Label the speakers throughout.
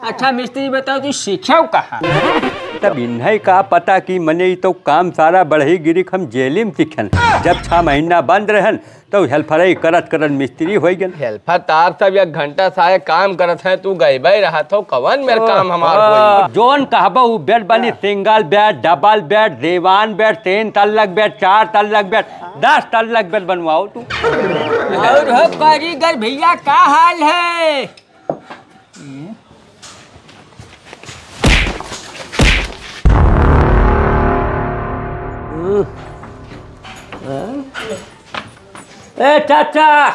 Speaker 1: अच्छा मिस्त्री बताओ तू सीखे कहाँ?
Speaker 2: तब इन्हें का पता कि मने तो काम सारा बढ़ही गिरी हम जेली में सीखन। जब 6 महीना बंद रहन तो हेल्पर करत करत मिस्त्री हो गए।
Speaker 3: हेल्पर तार सब 1 घंटा सारे काम करत है, तू गईबे रहा तो कवन मेरे काम हमार
Speaker 2: जोन कहबो बेड बनी सिंगल बेड, डबल बेड, दीवान बेड, 3 तल्लक बेड, 4 तल्लक बेड, 10 तल्लक बेड बनवाओ तू।
Speaker 1: और हो कारीगर भैया का हाल है?
Speaker 2: ए चाचा,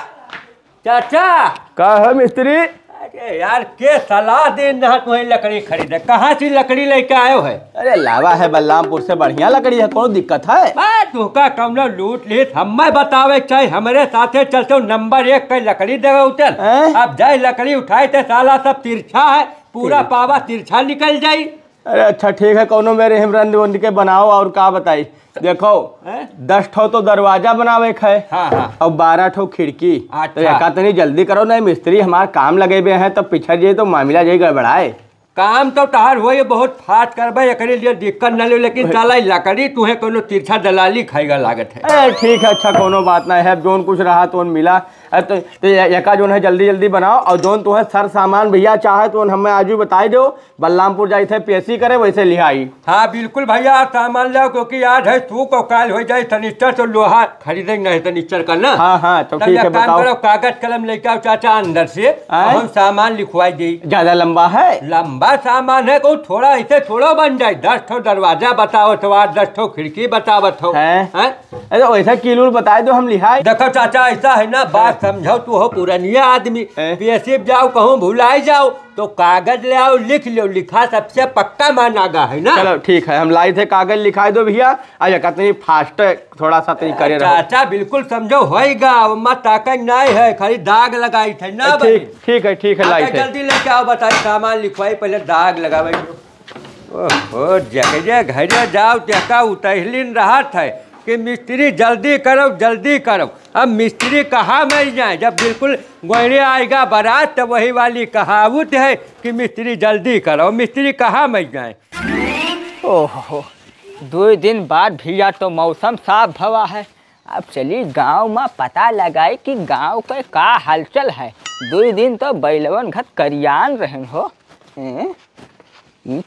Speaker 2: चाचा
Speaker 3: का है मिस्त्री?
Speaker 2: अरे यार के सलाह दे ना तुम्हें लकड़ी खरीदे, कहाँ से लकड़ी लेके आयो है?
Speaker 3: अरे लावा है बलरामपुर से, बढ़िया लकड़ी है, कोनो दिक्कत है?
Speaker 2: तुका कौनो लूट ली हमें बतावे चाहिए, हमारे साथे चलते नंबर 1 का लकड़ी देवे उतर। अब जाए लकड़ी उठाए थे साला सब तिरछा है, पूरा पावा तिरछा निकल जाये।
Speaker 3: अरे अच्छा ठीक है, कोनो मेरे हिमरंद वंद के बनाओ। और का बताई, देखो 10 ठो तो दरवाजा बनावे है।
Speaker 2: हाँ।
Speaker 3: और 12 ठो खिड़की।
Speaker 2: अच्छा।
Speaker 3: तो एका तनी जल्दी करो, नहीं मिस्त्री हमारा काम लगे हुए हैं, तो पिछड़ जाए तो मामला जाए गड़बड़ाए।
Speaker 2: काम तो तहार हो बहुत फाट करबे, एकरे लिए दिक्कत न ले, लेकिन साला लकड़ी तुम्हें कोनो तिरछा दलाली खाएगा लागत है।
Speaker 3: ठीक है, अच्छा कोनो बात नहीं है, जोन कुछ रहा तो मिला। तो एका जोन है जल्दी जल्दी बनाओ, और जोन तो है सर सामान भैया चाहे तो हमें आज भी बताई दो। बलरामपुर जाए थे पेशी करे, वैसे लिहाई।
Speaker 2: हाँ बिल्कुल भैया, सामान लाओ, क्योंकि आज है तू को काल हो जाए शनिचर, तो लोहा खरीदेंगे नहीं शनिचर का ना।
Speaker 3: हाँ तो ठीक है,
Speaker 2: काम करो, कागज कलम लेके आओ चाचा अंदर से, हम सामान लिखवाई दी।
Speaker 3: ज्यादा लंबा है?
Speaker 2: लंबा सामान है, को थोड़ा ऐसे थोड़ा बन जाए। 10 ठो दरवाजा बताओ तो 10 ठो खिड़की बतावत हो।
Speaker 3: वैसा किलो बताए दो, हम लिहाई।
Speaker 2: देखो चाचा ऐसा है ना, बात समझो, तू हो पुरानिया आदमी, पेशी जाओ कहूँ भुलाई जाओ तो कागज ले आओ, लिख लो, लिखा सबसे पक्का मानागा है ना।
Speaker 3: चलो ठीक है, हम लाई थे, कागज लिखाई दो भैया। अच्छा कितनी फास्ट थोड़ा सा तनी करे रहो।
Speaker 2: चाचा बिल्कुल समझो होएगा, मत ताकत नहीं है, खाली दाग लगाई थे ना।
Speaker 3: ठीक है लाई थे।
Speaker 2: जल्दी लेके आओ, बताइए सामान लिखवाई, पहले दाग लगावे। ओहो जगह घर जाओ चका उतहलिन रहा था कि मिस्त्री जल्दी करो। अब मिस्त्री कहाँ मिल जाए, जब बिल्कुल गोयरे आएगा बारात तो वही वाली कहावत है कि मिस्त्री जल्दी करो, मिस्त्री कहाँ मिल जाए।
Speaker 1: ओहो 2 दिन बाद भैया तो मौसम साफ भवा है। अब चलिए गांव में पता लगाए कि गांव के का हलचल है। 2 दिन तो बैलवन घट करियान रहन हो।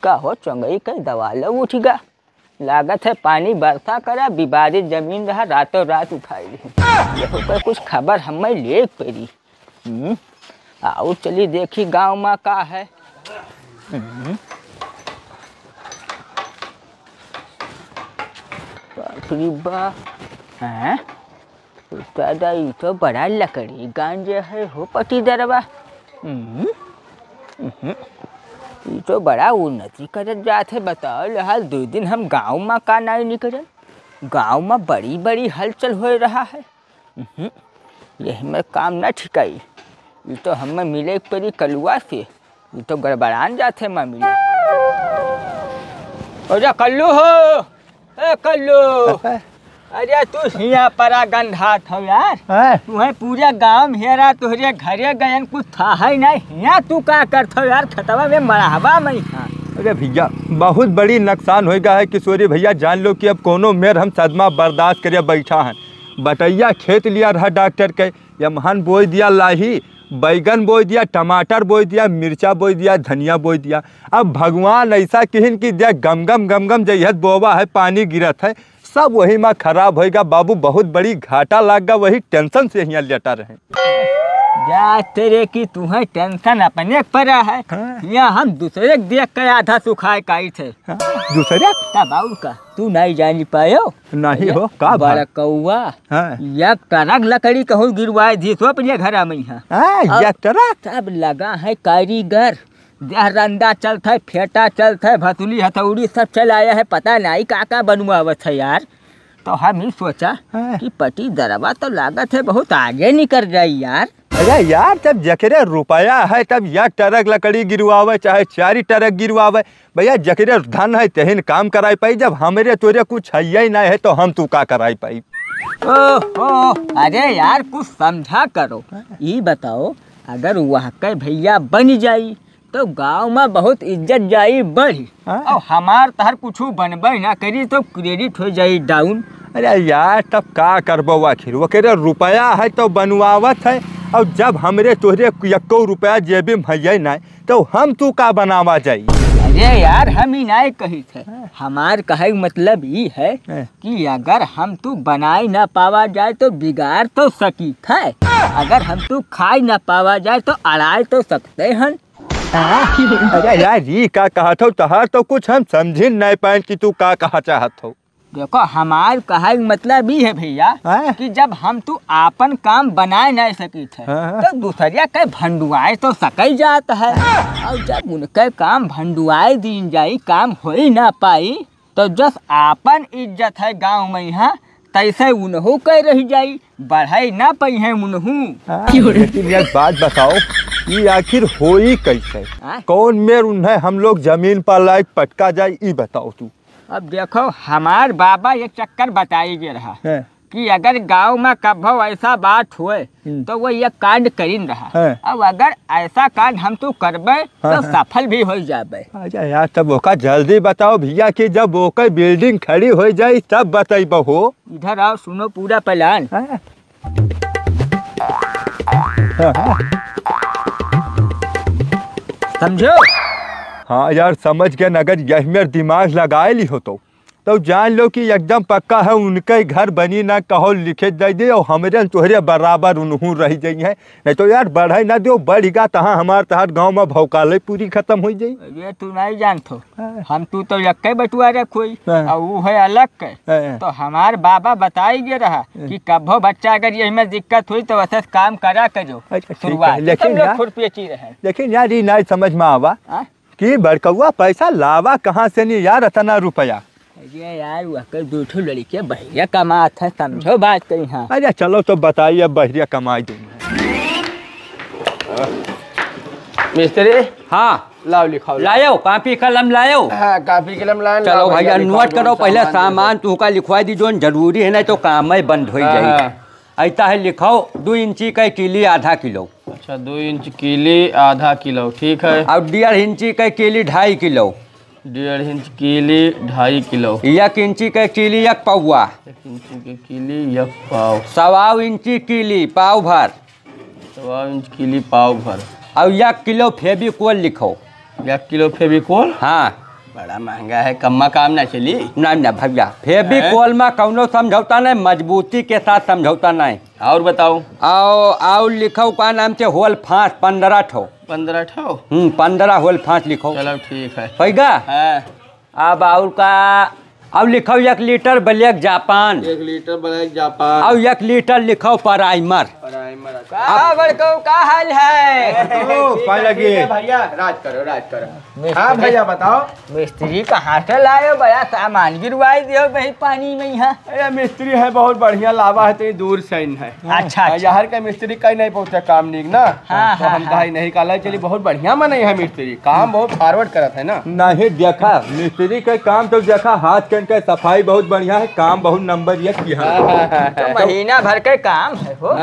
Speaker 1: का हो चंगई के दवालो उठगा, लागत है पानी बरसा करा, बिबारी जमीन रहा, रातों रात उठाई रही। कुछ खबर हमें ले पड़ी। आओ चलिए देखी गांव में का है। दादा ये तो बड़ा लकड़ी गांजे है हो पटी दरवा। ये तो बड़ा उन्नति करत जात है। बताओ हाल 2 दिन हम गांव में का नहीं निकल, गांव में बड़ी बड़ी हलचल हो रहा है। यही में काम न ठिकाई। ये तो हमें मिले परी कलुआ से, ये तो गड़बड़ान जाते मैं मिले। अरे कल्लू हो, ए कल्लू, अरे तू हिया परा गंधात हो यार। तुम्हें पूरे गांव हेरा, तुहरे घरे गयन कुछ था है नहीं, हिया तू का करत हो यार, खतवा में मरहबा में।
Speaker 4: अरे भैया बहुत बड़ी नुकसान होएगा है किशोरी भैया, जान लो कि अब कोनो मेर हम सदमा बर्दाश्त करे बैठा हैं। बटैया खेत लिया रहा डॉक्टर के, यमहन बोई दिया लाही, बैगन बोई दिया, टमाटर बोई दिया, मिर्चा बोई दिया, धनिया बोई दिया। अब भगवान ऐसा किहन की दिया गम गम जइहत बोवा है, पानी गिरत है, सब वही में खराब होएगा। बाबू बहुत बड़ी घाटा लागा, वही टेंशन से यहाँ लेटा रहे।
Speaker 1: जा तेरे की तुम्हें टेंशन अपने पर है। यहाँ हम दूसरे देख के आधा सुखाए काई थे।
Speaker 4: दूसरे
Speaker 1: बाबू का तू नहीं जान पायो?
Speaker 4: नहीं हो का
Speaker 1: बड़ा कौआ एक टरक लकड़ी कहूँ गिरवाए दी तो अपने घर में सब लगा है कारीगर, रंदा चलता है, फेटा चलता है, भतुली हथौड़ी सब चलाया है, पता नहीं का बनवावत है यार। तो हम ही सोचा कि पटी दरवा तो लागत है बहुत आगे निकल जाए यार।
Speaker 4: अरे यार जब जकरे रुपया है तब 1 ट्रक लकड़ी गिरवावे चाहे 4 ट्रक गिरवावे, भैया जकरे धन है तेहन काम कराई पाई। जब हमरे तोरे कुछ है ही नहीं है तो हम तू का कराई पाई।
Speaker 1: ओहो अरे यार कुछ समझा करो। ये बताओ अगर वहाँ के भैया बन जाई तो गांव में बहुत इज्जत जाई बढ़ी और हमार तहर कुछ बनबे ना करी तो क्रेडिट हो जाई डाउन।
Speaker 4: अरे यार तब का करबो आखिर वो कह रुपया है तो बनवावत है और जब हमरे तोहरे 1 रुपया जेबी में है ना तो हम तू का बनावा जाई।
Speaker 1: अरे यार हम ही नहीं कही थे, हमार कहे मतलब ये है कि अगर हम तू बनाई ना पावा जाए तो बिगाड़ तो सकी है, अगर हम तू खाई ना पावा जाए तो अड़ाई तो सकते हैं।
Speaker 4: अरे यार ये का कहत हो तहार तो कुछ हम समझ नहीं पाए कि तू का कहा चाहत हो।
Speaker 1: देखो हमार कहे मतलब ये है भैया कि जब हम तू आपन काम बनाए नहीं सकी थे तो दूसरिया के भंडुआए तो सकई जात है, और जब उनके काम भंडुआए दिन जाई काम हो ही ना पाई तो जस आपन इज्जत है गांव में यहाँ तैसे उन्हों के रह जाई, बढ़ाई ना पाई है उन्हों।
Speaker 4: लेकिन एक बात बताओ ये आखिर होई कैसे, कौन मेर उन्हें हम लोग जमीन पर लायक पटका जाए ये बताओ तू।
Speaker 1: अब देखो हमार बाबा एक चक्कर बताई गया रहा कि अगर गांव में कभो ऐसा बात हुए तो वो ये कांड करीन रहा, अब अगर ऐसा कांड हम तो करबे तो सफल भी हो जाबे।
Speaker 4: अच्छा यार तब ओका जल्दी बताओ भैया कि जब ओकर बिल्डिंग खड़ी हो जाए तब बताइबो हो।
Speaker 1: इधर आओ सुनो पूरा प्लान। समझो।
Speaker 4: हाँ यार समझ गए, अगर यही मेरे दिमाग लगाए ली हो तो जान लो कि एकदम पक्का है उनके घर बनी ना कहो लिखे दे दे और हमारे तोहरे बराबर उन्हू रह जाई है, नहीं तो यार बढ़ाई ना दो बढ़ेगा तहाँ हमारे तहार गांव में भौकाले पूरी खत्म हो जाई।
Speaker 1: ये तू नहीं जानतो हम तू तो एक बटुआ रे कोई और वो है अलग के, तो हमार बाबा बताई गए रहा कि कभो बच्चा अगर यही में दिक्कत हुई तो वैसे काम करा करो शुरुआत।
Speaker 4: लेकिन यार ये नहीं समझ में आवा कि बड़कौआ पैसा लावा कहाँ से नहीं यार इतना रुपया।
Speaker 1: अरे यार वह दूठो लड़के बहरिया कमात है, समझो बात कही। हाँ
Speaker 4: अरे चलो तो बताइए अब बहरिया कमाई दूंगा।
Speaker 3: मिस्त्री
Speaker 2: हाँ
Speaker 3: लाओ लिखाओ
Speaker 2: लायो कॉपी कलम लायो।
Speaker 3: हाँ काफी कलम लाए।
Speaker 2: चलो भैया नोट करो पहले सामान तू का लिखवा दी जो जरूरी है ना तो काम में बंद हो जाए। ऐसा है लिखाओ 2 इंची का केली आधा किलो।
Speaker 3: अच्छा 2 इंच केली आधा किलो ठीक है।
Speaker 2: और 1.5 इंची का केली 2.5 किलो।
Speaker 3: 1.5 इंच केली 2.5 किलो।
Speaker 2: 1 इंची का केली 1 पौवा।
Speaker 3: 1 इंची के केली 1 पाव।
Speaker 2: 1.25 इंची केली पाव भर।
Speaker 3: 1.25 इंच केली पाव भर।
Speaker 2: और 1 किलो फेविकोल लिखो।
Speaker 3: 1 किलो फेविकोल।
Speaker 2: हाँ
Speaker 3: बड़ा महंगा है, कम्मा काम ना चली।
Speaker 2: ना भैया फेविकोल में कौनो समझौता नहीं, मजबूती के साथ समझौता नहीं।
Speaker 3: और बताओ।
Speaker 2: और लिखो का नाम से होल फांस 15 ठो।
Speaker 3: 15 ठो।
Speaker 2: 15 होल फांस लिखो।
Speaker 3: चलो ठीक है
Speaker 2: होगा।
Speaker 3: हाँ।
Speaker 2: अब और का अब लिखो 1 litre black Japan.
Speaker 3: 1 litre black Japan.
Speaker 2: और 1 लीटर लिखो प्राइमर।
Speaker 1: का हाल है
Speaker 3: भैया राज करो। हाँ भैया बताओ।
Speaker 1: मिस्त्री कहाँ से लाए बड़ा सामान गिरवाई दियो भाई पानी में यहाँ।
Speaker 3: अरे मिस्त्री है बहुत बढ़िया लावा है, तेरी दूर से है।
Speaker 1: अच्छा
Speaker 3: यहाँ का मिस्त्री कहीं नहीं पहुँचा काम निक ना।
Speaker 1: हाँ,
Speaker 3: तो हम कहीं नहीं काला चली बहुत बढ़िया मनाई है मिस्त्री, काम बहुत फॉरवर्ड करत है ना।
Speaker 4: नहीं देखा मिस्त्री का काम तो देखा हाथ के सफाई बहुत बढ़िया है, काम बहुत नंबर 1 किया।
Speaker 1: तो महीना भर के काम है हो।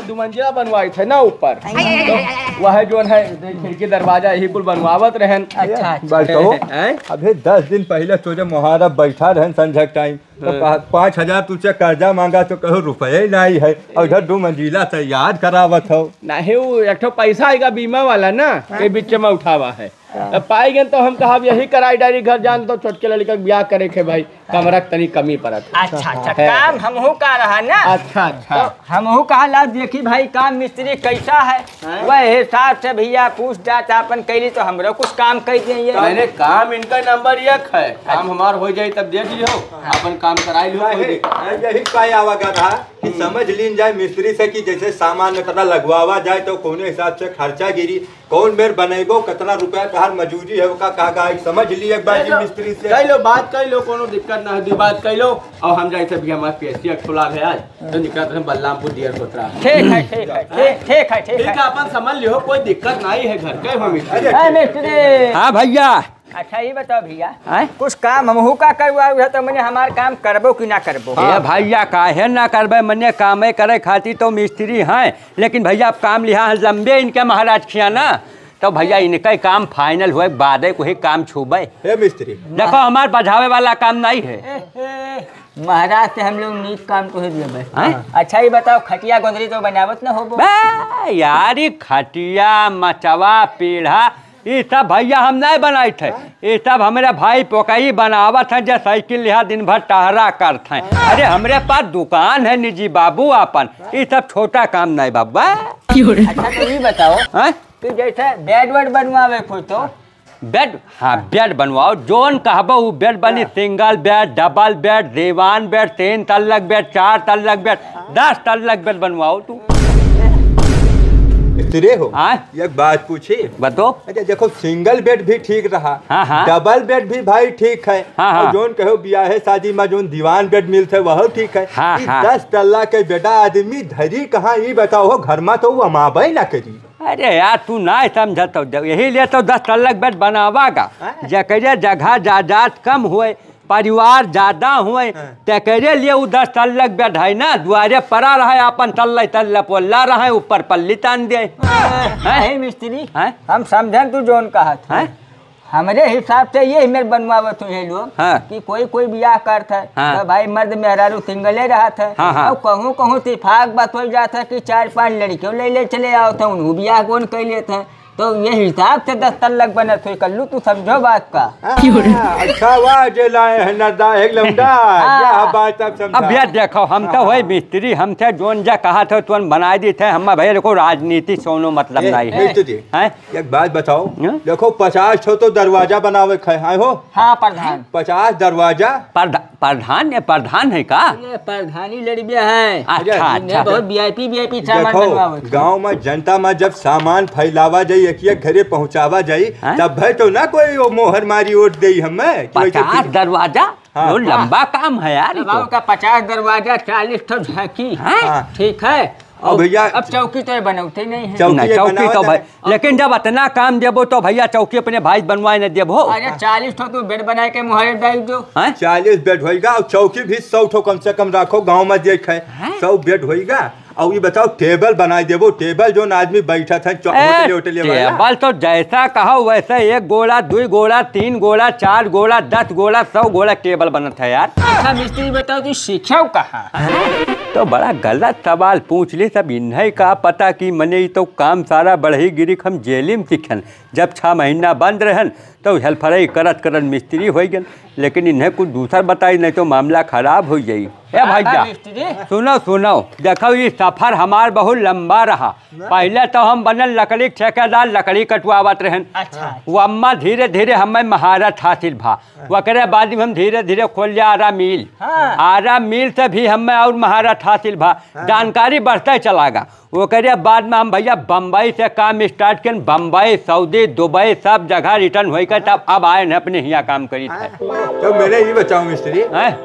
Speaker 3: दो मंजिला बनवाई थे ना ऊपर, तो वह जो है खिड़की दरवाजा यही कुल बनवावत रहे।
Speaker 1: अच्छा
Speaker 4: अभी 10 दिन पहले तुझे मुहारा बैठा रहे संझा टाइम तो 5,000 तुझे कर्जा मांगा तो कहो रुपये नहीं है और इधर 2 मंजिला तैयार करावत हो।
Speaker 3: नहीं वो एक पैसा आएगा बीमा वाला ना के बीच में उठावा है, पाई गए तो हम कहा यही कराई डायरी घर जान तो छोटके लड़का ब्याह करे के भाई कमरा तनी कमी पड़त।
Speaker 1: अच्छा काम हमहू का रहा ना।
Speaker 3: अच्छा
Speaker 1: तो हमहू कहा ला देखी भाई काम मिस्त्री कैसा है वह हिसाब से भैया पूछ जात अपन कैली तो हमरो कुछ काम कर दिए।
Speaker 3: अरे काम इनका नंबर 1 है, काम हमार हो जाए तब देख लियो अपन काम कराई लो।
Speaker 4: यही पाए आवागा था कि समझ लीन जाए मिस्त्री से कि जैसे सामान में कतना लगवावा जाए तो कौन हिसाब से खर्चा गिरी, कौन बेर बनेगो कितना रुपया तहार मजूरी है का कहा समझ ली एक बार मिस्त्री से
Speaker 3: कह लो बात कर लो, कोनो दिक्कत ना है बात कर लो। और हम जाए भी हमारे पीएससी खुला है आज तो निकल रहे बलरामपुर दियर सोतरा। ठीक है अपन समझ लियो कोई दिक्कत नहीं है घर के हम।
Speaker 2: हाँ भैया
Speaker 1: अच्छा ये बताओ भैया, कुछ काम हमहू का करवाऊ तो मैंने हमार काम करबो कि ना करबो?
Speaker 2: भैया काहे ना करबे, मने कामे करे खातिर तो मिस्त्री हैं, लेकिन भैया आप काम लिहा लंबे इनके महाराज खिया ना, तो भैया इनका काम फाइनल हुए बाद कोई काम छूबे।
Speaker 4: मिस्त्री
Speaker 2: देखो हमार बजावे वाला काम नहीं है।
Speaker 1: महाराज से हम लोग नीक काम तो है। अच्छा ये बताओ, खटिया गोदरी तो बनावत ना हो
Speaker 2: यार? खटिया मचवा पीढ़ा ये सब भैया हम नहीं बनाए थे, ये सब हमारे भाई पोकई बनावत है, जो साइकिल लिहा दिन भर टहरा करते हैं। अरे हमारे पास दुकान है निजी बाबू अपन, ये सब छोटा काम नहीं बाबा।
Speaker 1: अच्छा तो ये बताओ कि जैसे बेड वेड बनवावे कोई तो
Speaker 2: बेड, हाँ बेड बनवाओ, जोन कहबो वो बेड बनी। सिंगल बेड, डबल बेड, दीवान बेड, 3 तल्लक बेड, 4 तल्लक बेड, 10 तल्लक बेड बनवाओ तू।
Speaker 4: मिस्त्री हो एक बात पूछी
Speaker 2: बताओ।
Speaker 4: अच्छा देखो, सिंगल बेड भी ठीक रहा,
Speaker 2: हाँ।
Speaker 4: डबल बेड भी भाई ठीक है,
Speaker 2: हाँ।
Speaker 4: जोन कहो ब्याह शादी में जोन दीवान बेड मिलते वह ठीक है।
Speaker 2: हाँ।
Speaker 4: 10 तल्ला के बेटा आदमी धरी कहाँ, ये बताओ घर में तो वो अमाबे ना करी।
Speaker 2: अरे यार तू ना समझत, यही लिए तो 10 तल्लक बेड बनावागा। जकरे जगह जायदाद कम हुए, परिवार ज्यादा हुए, तकरे लिए वो 10 तल्लक बेड है ना, द्वारे पड़ा रहा अपन तल्ला पोल्ला रहा, ऊपर पल्ली तान दे।
Speaker 1: मिस्त्री हम समझन तू जोन कहा था, हमारे हिसाब से ये मेरे बनवावत हुए लोग कि कोई ब्याह करता है तो भाई मर्द मेहरारू सिंगले रहा था, और कहूँ कहूँ इत्तेफाक बात हो जाता है कि 4-5 लड़कियों ले चले आओ थे, उन्होंने ब्याह कौन कर लेते हैं, तो ये हिसाब से 10 तल्लक बनत हुई कल्लू, तू समझो बात का।
Speaker 4: अच्छा वाह जे लाए है नरदा एक लमडा, क्या बात अब समझा।
Speaker 2: अब यार देखो हम तो वही मिस्त्री, हम थे जोन जा कहा था तुम बना दी थे, हम भैया देखो राजनीति सोनो मतलब नहीं है।
Speaker 4: एक बात बताओ, देखो 50 छो तो दरवाजा बनावे खाए हो।
Speaker 1: हाँ प्रधान,
Speaker 4: 50 दरवाजा।
Speaker 2: प्रधान है का?
Speaker 1: ये प्रधानी लड़बिया है।
Speaker 2: अच्छा
Speaker 1: बहुत वीआईपी सामान बनवावे।
Speaker 4: गाँव में जनता में जब सामान फैलावा जाये, एक घरे पहुँचावा जाये, तब भाई तो ना कोई मोहर मारी ओट दे हमें।
Speaker 2: 50 दरवाजा वो लंबा काम है यार।
Speaker 1: गाँव का 50 दरवाजा, 40 तो झांकी, ठीक है। और भैया अब चौकी तो बनौते नहीं है।
Speaker 2: चौकी तो भाई, लेकिन जब इतना काम देबो तो भैया चौकी अपने भाई बनवाए न देबो।
Speaker 1: अरे 40 ठो तू बेड बना के मुहर डाल दो।
Speaker 4: 40 बेड होएगा, और चौकी भी 100 ठो कम से कम रखो, गाँव में देखे 100 बेड होएगा। और ये बताओ टेबल बना देवो, टेबल जो आदमी बैठा था
Speaker 2: टेबल तो जैसा कहो वैसे 1 गोला, 2 गोला, 3 गोला, 4 गोला, 10 गोला, 100 गोला टेबल बनता है यार।
Speaker 1: अच्छा मिस्त्री बताओ तू सीखो कहाँ?
Speaker 2: तो बड़ा गलत सवाल पूछ ली, सब इन्हें का पता कि मने तो काम सारा बढ़ी गिरी, हम जेली में सीखन, जब 6 महीना बंद रहन तो हेल्परई करत मिस्त्री हो गए, लेकिन इन्हें कुछ दूसरा बताई नहीं तो मामला खराब हो जाये। ए भैया सुनो देखो, ये सफर हमार बहुत लंबा रहा। पहले तो हम बनल लकड़ी ठेकेदार, लकड़ी कटवावत रहन। वो अम्मा धीरे धीरे हमें महारत हासिल भा, वकरे बाद में हम धीरे धीरे खोल लिया आरा मिल। आरा मिल से भी हमें और महारत हासिल भा, जानकारी बढ़ता चलागा। वकरे बाद में हम भैया बम्बई से काम स्टार्ट किए, बम्बई, सऊदी, दुबई सब जगह रिटर्न होकर तब अब आए न अपने यहाँ काम करी थे।
Speaker 4: तो मैंने ये बताऊँ मिस्त्री,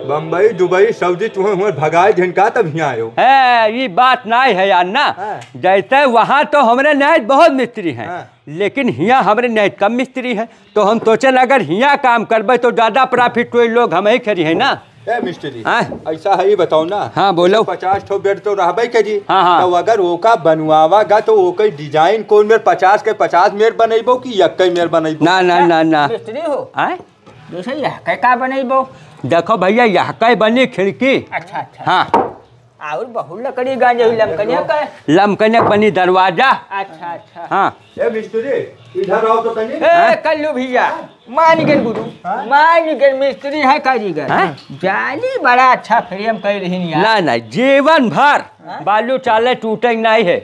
Speaker 4: बम्बई, दुबई, सऊदी तुम्हें भगाए झिनका तब यहाँ आयो
Speaker 2: है, ये बात नहीं है यार ना। जैसे वहाँ तो हमारे नए बहुत मिस्त्री हैं, लेकिन यहाँ हमारे नए कम मिस्त्री हैं, तो हम सोचे अगर यहाँ काम करबे तो ज्यादा प्रॉफिट कोई लोग हम ही खरी है ना।
Speaker 4: मिस्त्री ऐसा है, ये बताओ ना।
Speaker 2: हाँ बोलो।
Speaker 4: 50 ठो बेड तो रहबे करी,
Speaker 2: हाँ।
Speaker 4: तो अगर ओका बनवावागा तो ओके डिजाइन कौन मेरे 50 के 50 मेर बनेबो कि 1 मेर बनेबो?
Speaker 2: ना
Speaker 1: मिस्त्री हो जैसे यह का बनेबो?
Speaker 2: देखो भैया यह कई बनी खिड़की।
Speaker 1: अच्छा
Speaker 2: हाँ,
Speaker 1: और बहुत लकड़ी गांजे
Speaker 2: लमकनिया बनी दरवाजा।
Speaker 1: अच्छा
Speaker 2: हाँ।
Speaker 4: ए मिस्त्री इधर आओ तो कहीं।
Speaker 1: कल्लू भैया मान गए गुरु, मान गए मिस्त्री है कारीगर, जाली बड़ा अच्छा फ्रेम कर रही है
Speaker 2: ना जीवन भर बालू चाले टूटे नहीं है,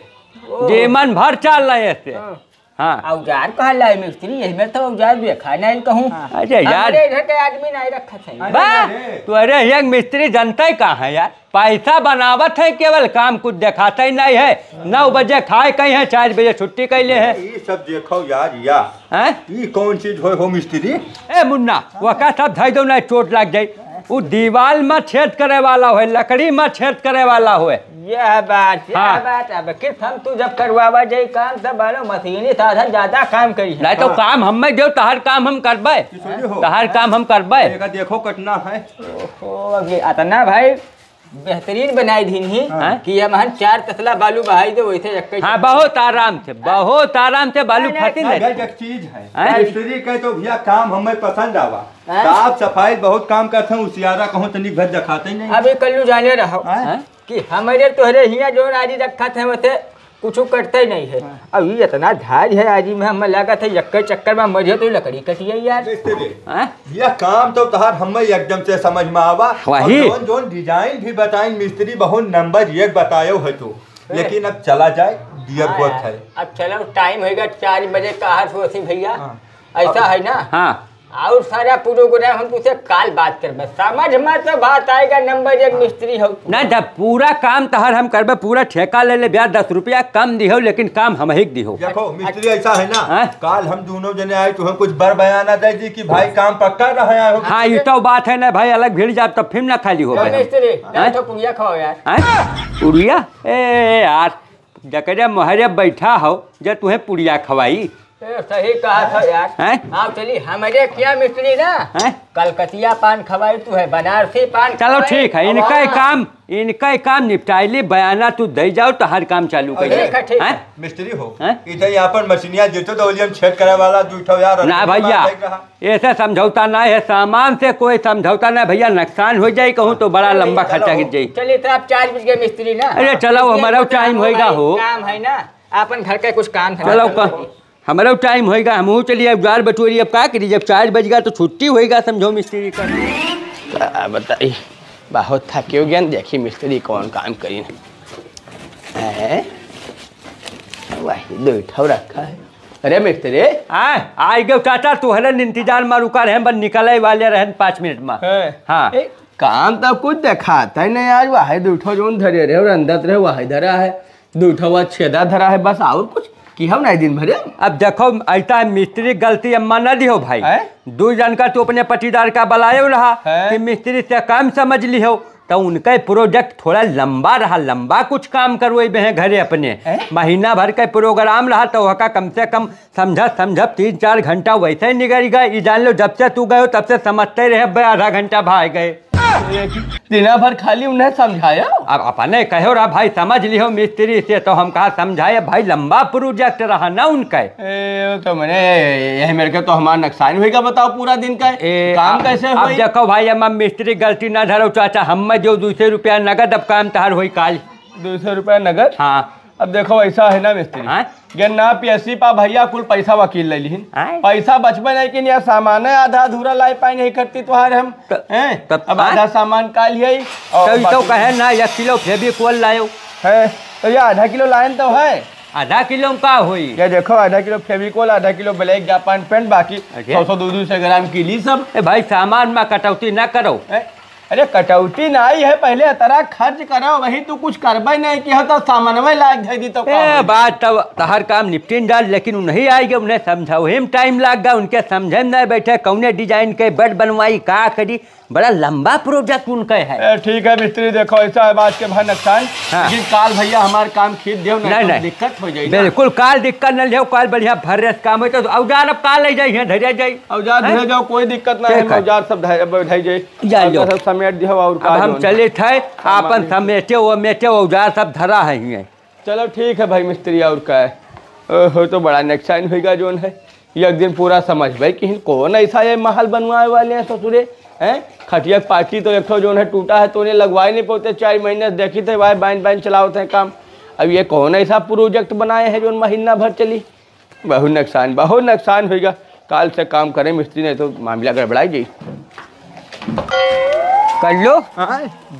Speaker 2: जीवन भर चल रहे हैं। हाँ
Speaker 1: औजार कहा ला मिस्त्री, यही में तो औजार देखा नहीं कहूँ।
Speaker 2: अरे यार
Speaker 1: इधर के आदमी नहीं रखा था
Speaker 2: तो, अरे एक मिस्त्री जनता ही कहाँ है यार, पैसा बनावत है केवल, काम कुछ दिखाता ही नहीं है। 9 बजे खाए कहीं है, 4 बजे छुट्टी कैले है।
Speaker 4: ये सब देखो यार, ये कौन चीज हो मिस्त्री?
Speaker 2: ए मुन्ना वो का सब धई दो ना चोट लग जाये, वो दीवार में छेद करे वाला हो, लकड़ी में छेद करे वाला हो।
Speaker 1: यह बात अब किस हम तू जब करवावा जाए काम तब बालो मशीनी साधन ज्यादा काम करी
Speaker 2: नहीं तो काम हमें दो, तहर काम हम करबे, तहर काम हम करबे।
Speaker 4: देखो कटना है।
Speaker 1: ओहो अतना भाई बेहतरीन बनाई दी ही कि हम 4 तसला बालू बहाई दे वैसे एक।
Speaker 2: हाँ बहुत आराम से बालू फटी नहीं।
Speaker 4: एक चीज है मिस्त्री के तो भैया काम हमें पसंद आवा, साफ सफाई बहुत काम करते हैं, उसियारा कहूँ तनी घर दिखाते ही नहीं।
Speaker 1: अभी कल्लू जाने रहो कि हमारे तोहरे हिया जो आज रखा थे वैसे कुछ करते ही नहीं है। अब ये इतना धाज है आज में हमें लगा था यक्कर चक्कर में मरियो तो लकड़ी कटिए यार।
Speaker 4: भैया काम तो तहार हमें एकदम से समझ में आवा,
Speaker 2: वही
Speaker 4: जोन डिजाइन भी बताएं मिस्त्री बहुत नंबर 1 बतायो है तो, लेकिन अब चला जाए दियर बहुत है।
Speaker 1: अब चलो टाइम होगा 4 बजे कहा सोची भैया ऐसा है ना।
Speaker 2: हाँ
Speaker 1: और सारा प्रोग्राम हम तुझसे काल बात करबे, समझ में तो बात आएगा। नंबर 1 मिस्त्री हो
Speaker 2: नहीं जब पूरा काम तहर हम करबे, पूरा ठेका ले ब्याज 10 रुपया कम दिहो, लेकिन काम हम ही दिहो।
Speaker 4: देखो मिस्त्री ऐसा है ना, काल हम दोनों जने आए तो हम कुछ बर बयाना दे दी कि भाई काम पक्का रहा है।
Speaker 2: हाँ ये तो बात है ना भाई, अलग भीड़ जाए तब फिर ना खाली हो गए।
Speaker 1: मिस्त्री तो पुड़िया खाओ यार।
Speaker 2: पुड़िया ए यार जकरे मोहरे बैठा हो जब तुम्हें पुड़िया खवाई।
Speaker 1: सही कहा था यार। हाँ चली हमारे क्या मिस्त्री ना कलकतिया पान खवाई तू है, बनारसी पान।
Speaker 2: चलो ठीक है, इनका काम निपटाइली, बयाना तू दे जाओ तो हर काम चालू कर।
Speaker 4: मिस्त्री हो इधर यहाँ पर मशीनिया जीतो तो छेद करे वाला दूठो यार
Speaker 2: ना भैया, ऐसे समझौता ना है, सामान से कोई समझौता ना भैया, नुकसान हो जाए कहूँ तो बड़ा लंबा खर्चा गिर जाये।
Speaker 1: चलिए तो आप 4 बज गए मिस्त्री ना।
Speaker 2: अरे चलो हमारा टाइम होएगा हो,
Speaker 1: काम है ना अपन घर का कुछ काम है।
Speaker 2: चलो हमारा टाइम होएगा, हम चलिए अब जाल बटोरी। अब क्या करिए, जब 4 बज गया तो छुट्टी होएगा समझो मिस्त्री का।
Speaker 3: बताइए बहुत थके हो गया, देखिए मिस्त्री कौन काम करी वही दो रखा है। अरे मिस्त्री
Speaker 2: आई गए चाचा, तुहरे इंतजार में रुका रहे, बस निकले वाले रहे 5 मिनट में। हाँ
Speaker 3: काम तो कुछ दिखाता ही नहीं आज, वही दूठो जो धरे रहे और अंदर रहे वही धरा है, दूठो वह छेदा धरा है बस, और कुछ कि हम नहीं दिन भरे।
Speaker 2: अब देखो ऐसा मिस्त्री गलती अम्मा न दियो भाई, 2 जन का तो अपने पटीदार का बलायो रहा कि मिस्त्री से काम समझ लियो, तो उनका प्रोजेक्ट थोड़ा लंबा रहा, लंबा कुछ काम करवे हैं घरे अपने। महीना भर का प्रोग्राम रहा तो वह का कम से कम समझ 3-4 घंटा वैसे ही निकल गए। ये जान लो जब से तू गए तब से समझते रहे, आधा घंटा भाग गए।
Speaker 3: दिन भर खाली उन्हें समझाया।
Speaker 2: अब अपने कहो रहा भाई समझ लियो मिस्त्री से, तो हम कहा समझाए भाई, लंबा प्रोजेक्ट रहा ना उनका।
Speaker 3: तो मैंने यही मेरे को तो हमारा नुकसान होगा, बताओ पूरा दिन का काम कैसे।
Speaker 2: अब देखो भाई हम मिस्त्री गलती ना धरो चाचा, हम जो 200 रुपया नगद अब काम तहार हो काल।
Speaker 3: 200 रुपया नगद?
Speaker 2: हाँ
Speaker 3: अब देखो ऐसा है ना मिस्त्री, ना पीएससी पा भैया कुल पैसा वकील ले लिहिन, पैसा बचबे नहीं कि सामान है आधा अधूरा लाई पाई नहीं करती तुम्हारे हम अब आधा सामान का लिए
Speaker 2: तो कहे ना 1 किलो फेविकोल लायो
Speaker 3: है, तो ये आधा किलो लाइन तो है।
Speaker 2: आधा किलो का हुई
Speaker 3: ये देखो, आधा किलो फेविकोल, आधा किलो ब्लैक जापान पेंट, बाकी 100-200 ग्राम की ली सब।
Speaker 2: भाई सामान में कटौती ना करो।
Speaker 3: अरे कटौती नहीं है, पहले तरह खर्च करो, वही तू कुछ करबे नहीं कि तो सामान में लाग दी तो
Speaker 2: बात तब हर काम निपटिन डाल, लेकिन नहीं आएगा, उन्हें समझाओ हम टाइम लग गया, उनके समझे नहीं बैठे कौने डिजाइन के बेड बनवाई का करी, बड़ा लंबा प्रोजेक्ट उनका है।
Speaker 3: ठीक है मिस्त्री, देखो ऐसा है बात के भाई नुकसान, लेकिन काल भैया हमारे काम खींच दो नहीं दिक्कत हो जाए।
Speaker 2: बिल्कुल काल दिक्कत न लियो, काल बढ़िया भर काम हो औजार अब काल ले जाइए, धैर्य जाइए
Speaker 3: औजार धरे जाओ, कोई दिक्कत नहीं है, औजार सब धैर्य जाइए सब समेट दियो। और
Speaker 2: हम चले थे अपन समेटे वो मेटे औजार सब धरा है।
Speaker 3: चलो ठीक है भाई मिस्त्री, और क्या है हो तो बड़ा नुकसान होगा जोन है, एक दिन पूरा समझ भाई कि कौन ऐसा ये महल बनवाए वाले हैं ससुरे हैं। खटिया पार्टी तो एक जो है टूटा है तो उन्हें लगवाए नहीं पाते, 4 महीने देखी थे भाई बाइन चलाते हैं काम। अब ये कौन ऐसा प्रोजेक्ट बनाए हैं जो महीना भर चली, बहुत नुकसान होगा। काल से काम करें मिस्त्री, नहीं तो मामला गड़बड़ाई जाए।
Speaker 1: कर लो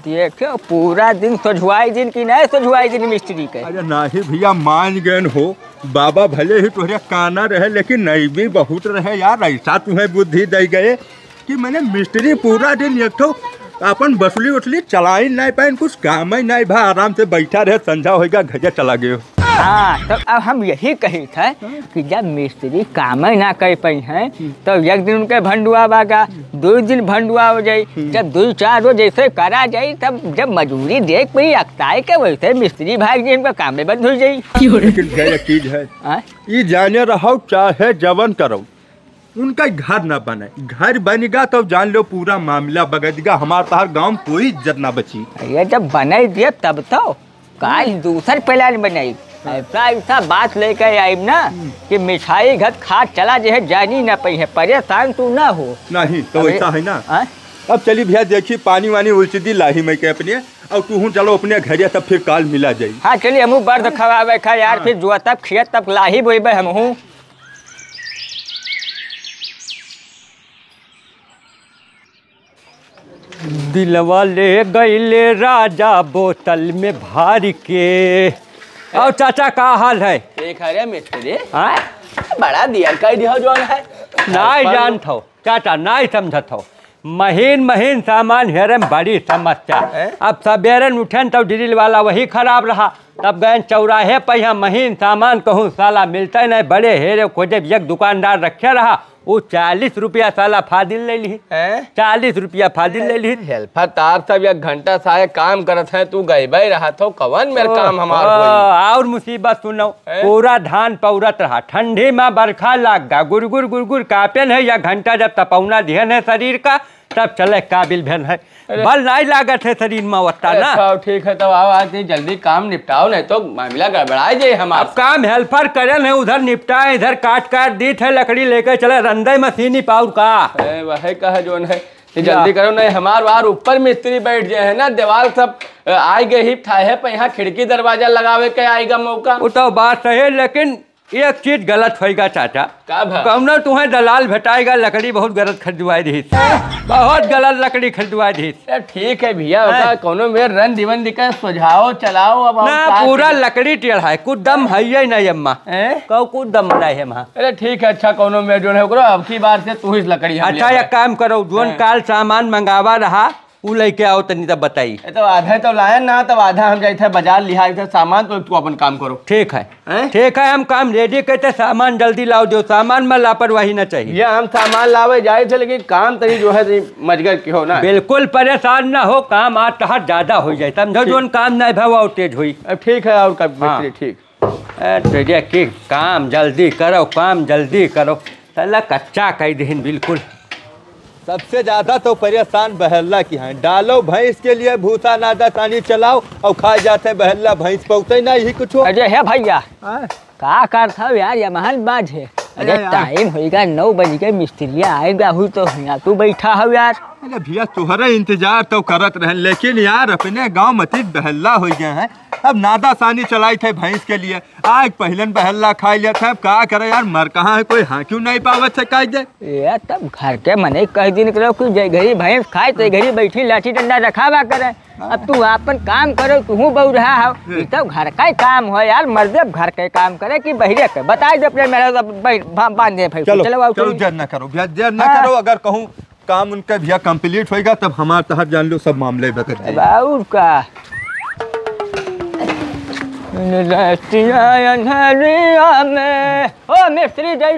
Speaker 1: देखो पूरा दिन सजवाई दिन की नहीं सजवाई दिन मिस्त्री के।
Speaker 4: अरे नहीं भैया मान गए हो, बाबा भले ही तुहरे काना रहे लेकिन नहीं भी बहुत रहे यार, ऐसा तुम्हें बुद्धि दे गए कि मैंने मिस्त्री पूरा दिन एक तो अपन बसली उठली चला ही नहीं पाए, कुछ काम ही नहीं भाई, आराम से बैठा रहे, संझा होगा घजे चला गए।
Speaker 1: हाँ तो अब हम यही कही थे कि जब मिस्त्री काम ना कर पाई हैं तो एक दिन उनके भंडुआ बागा, 2 दिन भंडुआ हो जाई, जब 2-4 रोज जैसे करा जाई तब जब मजदूरी देख पाई अक्ताई के वैसे मिस्त्री भाग जी इनका काम बंद हो जाई।
Speaker 4: चीज है ये जाने रहो चाहे जवन करो उनका घर ना बने, घर बनेगा तो जान लो पूरा मामला बगड़ेगा, हमारे तार गाँव कोई इज्जत ना बची।
Speaker 1: ये जब बनाई दिए तब तो काल दूसर प्लान बनाई, ऐसा बात लेकर आई ना कि मिठाई घर खा चला जो है जानी ना पई है, परेशान तू ना हो।
Speaker 4: नहीं तो ऐसा है ना अब चली भैया देखी पानी वानी उल्टी लाही में के अपने और तू चलो अपने घर तब फिर काल मिला जाई।
Speaker 1: हाँ चलिए हमू बर्द खवावे खा यार फिर जुआ तब खिया तब लाही बोबे हम हूँ।
Speaker 2: दिलवा ले गईले राजा बोतल में भार के। और चाचा का हाल है?
Speaker 3: ठीक है रे मिस्त्री।
Speaker 2: हाँ
Speaker 3: बड़ा दिया कह दिया जो है
Speaker 2: नहीं जानत हो चाचा, नहीं समझत हो, महीन महीन सामान हेरे में बड़ी समस्या। अब सवेरे उठन तब ड्रिल वाला वही खराब रहा, तब गए चौराहे पर यहाँ महीन सामान कहूँ साला मिलता नहीं, बड़े हेरे खोजे एक दुकानदार रखे रहा, वो 40 रुपया साला फादिल ले ली, 40 रुपया फादिल ले ली।
Speaker 3: हेल्पर तार सब 1 घंटा सारे काम करत है, तू गई भाई रहा तो कवन मेरे काम हमार
Speaker 2: और मुसीबत सुनो, पूरा धान पौरत रहा, ठंडी में बरखा लाग गा, गुरगुर गुरगुर कापेन है, 1 घंटा जब तपौना दिहन है शरीर का तब चले काबिल भेन है, बल नहीं लागत है शरीर में वत्ता ना।
Speaker 3: ठीक है तब आओ आज जल्दी काम निपटाओ नहीं तो मामला गड़बड़ाए जाए। हम
Speaker 2: अब काम हेल्पर करे है, उधर निपटाए, इधर काट काट दी थे लकड़ी लेकर चले रंदे मशीनी पाउर का
Speaker 3: वही कहा जो है जल्दी करो नहीं हमार बार ऊपर मिस्त्री बैठ जाए है ना, दीवार सब आए गए ही है पर यहाँ खिड़की दरवाजा लगावे के आएगा मौका।
Speaker 2: वो तो बात सही है लेकिन एक चीज गलत होएगा चाचा, कौनो तुम्हें दलाल भेटाएगा लकड़ी बहुत गलत खरीदवाई दी, बहुत गलत लकड़ी खरीदवाई दी।
Speaker 3: ठीक है भैया कौनो मेरे रन दीवन दिखा सुझाओ चलाओ अब
Speaker 2: ना पूरा लकड़ी टेढ़ा है, कुछ दम है नहीं अम्मा कहो कुछ दम नहीं है वहाँ।
Speaker 3: अरे ठीक है अच्छा कौनो में जो है अब की बार से तू ही लकड़ी।
Speaker 2: अच्छा एक काम करो जोन काल सामान मंगावा रहा वो लेके आओ तनी तब बताई।
Speaker 3: तो आधा तो लाया ना तब आधा हम जाए थे बाजार लिहाज थे सामान, तो तू अपन काम करो।
Speaker 2: ठीक है ठीक है हम काम रेडी करते, सामान जल्दी लाओ, जो सामान में लापरवाही ना चाहिए।
Speaker 3: ये हम सामान लावे जाए थे लेकिन काम तरी जो है मजगर की हो ना,
Speaker 2: बिल्कुल परेशान ना हो, काम आज तहत ज्यादा हो जाए समझो, जोन काम नहीं भाव और तेज हुई।
Speaker 3: अब ठीक है और कब ठीक
Speaker 2: की काम जल्दी करो, काम जल्दी करो, साला कच्चा कह दीन बिल्कुल।
Speaker 4: सबसे ज्यादा तो परेशान बहल्ला की है, डालो भैंस के लिए भूसा नादा पानी चलाओ और खा जाते बहल्ला भैंस पौते नहीं ही कुछ।
Speaker 1: अरे है भैया का करता यार ये महल बाज है, अरे टाइम होएगा 9 बज के मिस्त्री आएगा हुई तो यहाँ तू बैठा हो यार।
Speaker 4: अरे भैया तुम्हारा इंतजार तो करत रहे लेकिन यार अपने गांव मती बहल्ला हो गए हैं, अब नादा सानी चलाई थे भैंस के लिए, आज पहलन बहल्ला खा लिया था, अब क्या करे यार मर कहाँ है कोई, हाँ क्यों नहीं पावत है कह दे
Speaker 1: ये तब घर के मने कह दिन करो कि जय घड़ी भैंस खाए तो घड़ी बैठी लाठी डंडा रखावा करे, अब तू अपन काम करो तू बहु रहा हो, तब घर का ही काम हो यार, मर्दे घर के काम करे कि बहरे के बता दे अपने मेरा बांध दे।
Speaker 4: चलो चलो जर न करो भैया, जर न करो, अगर कहूँ काम उनका भैया कंप्लीट होएगा तब हमारे तहत जान लो सब मामले बता
Speaker 1: बाउर का ओ मिस्त्री
Speaker 2: जय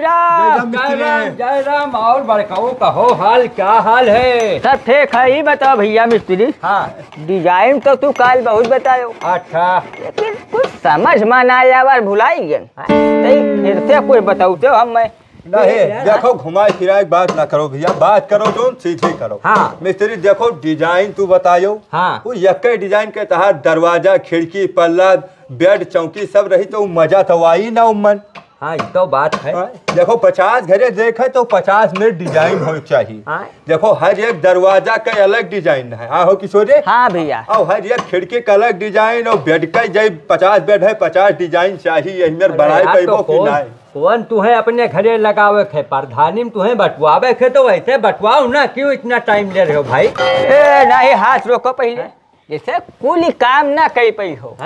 Speaker 2: राम और बड़काओ कहो हाल क्या हाल है?
Speaker 1: सब ठीक है, ही बताओ भैया मिस्त्री।
Speaker 2: हाँ
Speaker 1: डिजाइन तो तू काल बहुत बतायो,
Speaker 2: अच्छा
Speaker 1: लेकिन कुछ समझ में ना आया भुलाई गए, फिर से कोई बताओ तो हम मैं
Speaker 4: नहीं देखो घुमाए फिराए बात ना करो भैया, बात करो जो सीधे करो।
Speaker 2: हाँ
Speaker 4: मिस्त्री देखो डिजाइन तू बतायो,
Speaker 2: हाँ
Speaker 4: वो एक डिजाइन के तहत दरवाजा खिड़की पल्ला बेड चौकी सब रही तो मजा तो आई ना उमन।
Speaker 2: हाँ ये तो बात है।
Speaker 4: देखो 50 घरे देखे तो 50 में डिजाइन हो चाहिए। देखो हर एक दरवाजा का अलग डिजाइन है, हाँ हो किशोरे?
Speaker 1: हाँ भैया।
Speaker 4: और हर एक खिड़की का अलग डिजाइन और बेड का जब 50 बेड है 50 डिजाइन चाहिए, बड़ाई पैबो की नहीं
Speaker 2: कौन तुम्हें अपने घरे लगावे खे, प्रधानी में तुम्हें बटवावे खे तो वैसे बटवाओ ना, क्यों इतना टाइम ले रहे हो भाई?
Speaker 1: नहीं हाथ रोको पहले, जैसे कुली काम ना कही पई हो,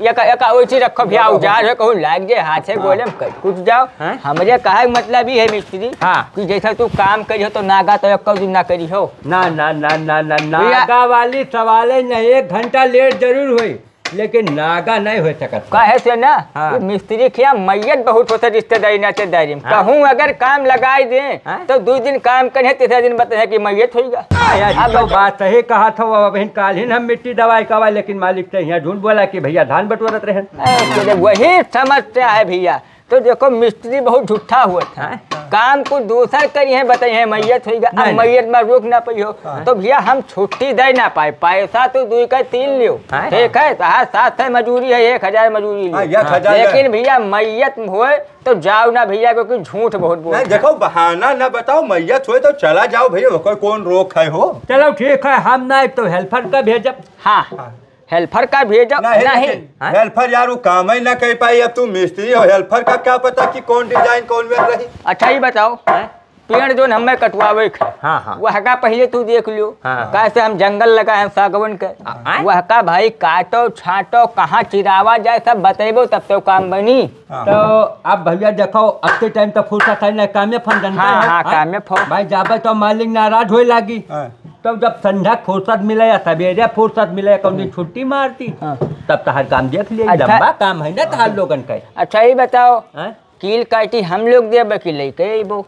Speaker 1: एका ओची रखो भैया औजार है कहूँ लाग जाए हाथ से गोले में कुछ जाओ। हमरे कहा मतलब ही है मिस्त्री कि जैसा तू काम करी हो तो नागा तो एक दिन ना करी हो।
Speaker 2: ना ना ना ना ना नागा वाली सवाल नहीं, 1 घंटा लेट जरूर हुई, लेकिन नागा नहीं हो सकत।
Speaker 1: कहे से ना
Speaker 2: हाँ।
Speaker 1: मिस्त्री के यहाँ मैयत बहुत होता रिश्तेदारी नातेदारी में।
Speaker 2: हाँ।
Speaker 1: कहूँ अगर काम लगाई दे
Speaker 2: हाँ।
Speaker 1: तो 2 दिन काम करे, तीसरा दिन बताए कि मैयत होगा।
Speaker 2: अब तो बात सही कहा था। वो बहन काल ही हम मिट्टी दवाई कवा, लेकिन मालिक से यहाँ झूठ बोला कि भैया धान बटोरत रहे।
Speaker 1: वही समस्या है भैया। तो देखो मिस्त्री बहुत झूठा हुआ था। काम को दूसर करी है बताइए है मैयत होगा। अब मैयत में रोक ना पाई हो तो भैया हम छुट्टी दे ना पाए। पैसा तो 2 का 3 लियो, ठीक है। तो 7 है मजूरी है, 1000 मजूरी लियो। लेकिन भैया मैयत हुए तो जाओ ना भैया, क्योंकि झूठ बहुत बोल।
Speaker 4: देखो बहाना ना बताओ, मैयत हुए तो चला जाओ भैया, कोई कौन रोक है हो।
Speaker 2: चलो ठीक है, हम ना तो हेल्पर का भेजब।
Speaker 1: हाँ हेल्पर का भेजो। नहीं
Speaker 4: हेल्पर यार वो काम ही ना कर पाई। अब तुम मिस्त्री हो, हेल्पर का क्या पता कि कौन डिजाइन कौन में रही।
Speaker 1: अच्छा ही बताओ, पेड़ जो हमें कटवावे
Speaker 2: हाँ।
Speaker 1: वह का पहले तू देख लियो।
Speaker 2: हाँ।
Speaker 1: कैसे हम जंगल लगाए हैं सागवन के, वह का भाई काटो छाटो कहाँ चिरावा जाए सब बतेबो तब तो काम बनी।
Speaker 2: तो अब भैया देखो अब के टाइम तो फुर्सत है ना, कामे फंडन।
Speaker 1: हाँ कामे
Speaker 2: भाई जाबे तो मालिक नाराज होए लागी। तो जब संध्या फुर्सत मिले या सवेरे फुर्सत मिले, कौन छुट्टी मारती तब तहर काम देख लिया। लंबा काम है ना तहर लोगन का।
Speaker 1: अच्छा ही बताओ, कील काटी हम लोग देबे कि लेके अइबो?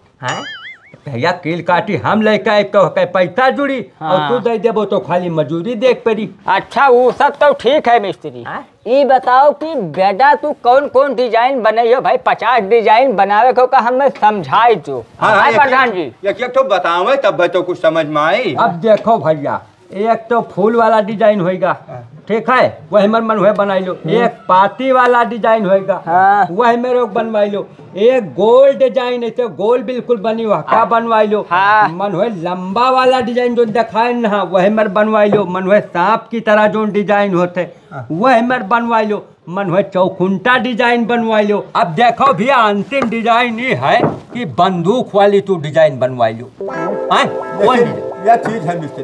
Speaker 2: भैया कील काटी हम लेके आए तो पैसा जुड़ी।
Speaker 1: हाँ।
Speaker 2: और तू दे देबो तो खाली मजूरी देख पड़ी।
Speaker 1: अच्छा वो सब तो ठीक है मिस्त्री। ये बताओ कि बेटा तू कौन कौन डिजाइन बनाइयो भाई? 50 डिजाइन बनावे को का हमें समझाई जो।
Speaker 4: हाँ,
Speaker 1: प्रधान जी
Speaker 4: एक तो बताओ तब तो कुछ समझ में आई।
Speaker 2: अब देखो भैया, एक तो फूल वाला डिजाइन होएगा, ठीक है, वही मन हुए बनाई लो। एक पाती वाला डिजाइन होएगा,
Speaker 1: हाँ।
Speaker 2: वही मेरे को बनवाई लो। एक गोल डिजाइन है तो गोल बिल्कुल बनी हुआ का बनवाई लो।
Speaker 1: हाँ।
Speaker 2: मन हुए लंबा वाला डिजाइन जो दिखाए ना वही मेरे बनवाई लो। मन हुए सांप की तरह जो डिजाइन होते वही मेरे बनवाई लो। मन हुए चौखुंटा डिजाइन बनवाई लो। अब देखो भैया अंतिम डिजाइन ये है कि बंदूक वाली तू डिजाइन बनवाई लो।
Speaker 4: यह चीज है मिस्त्री,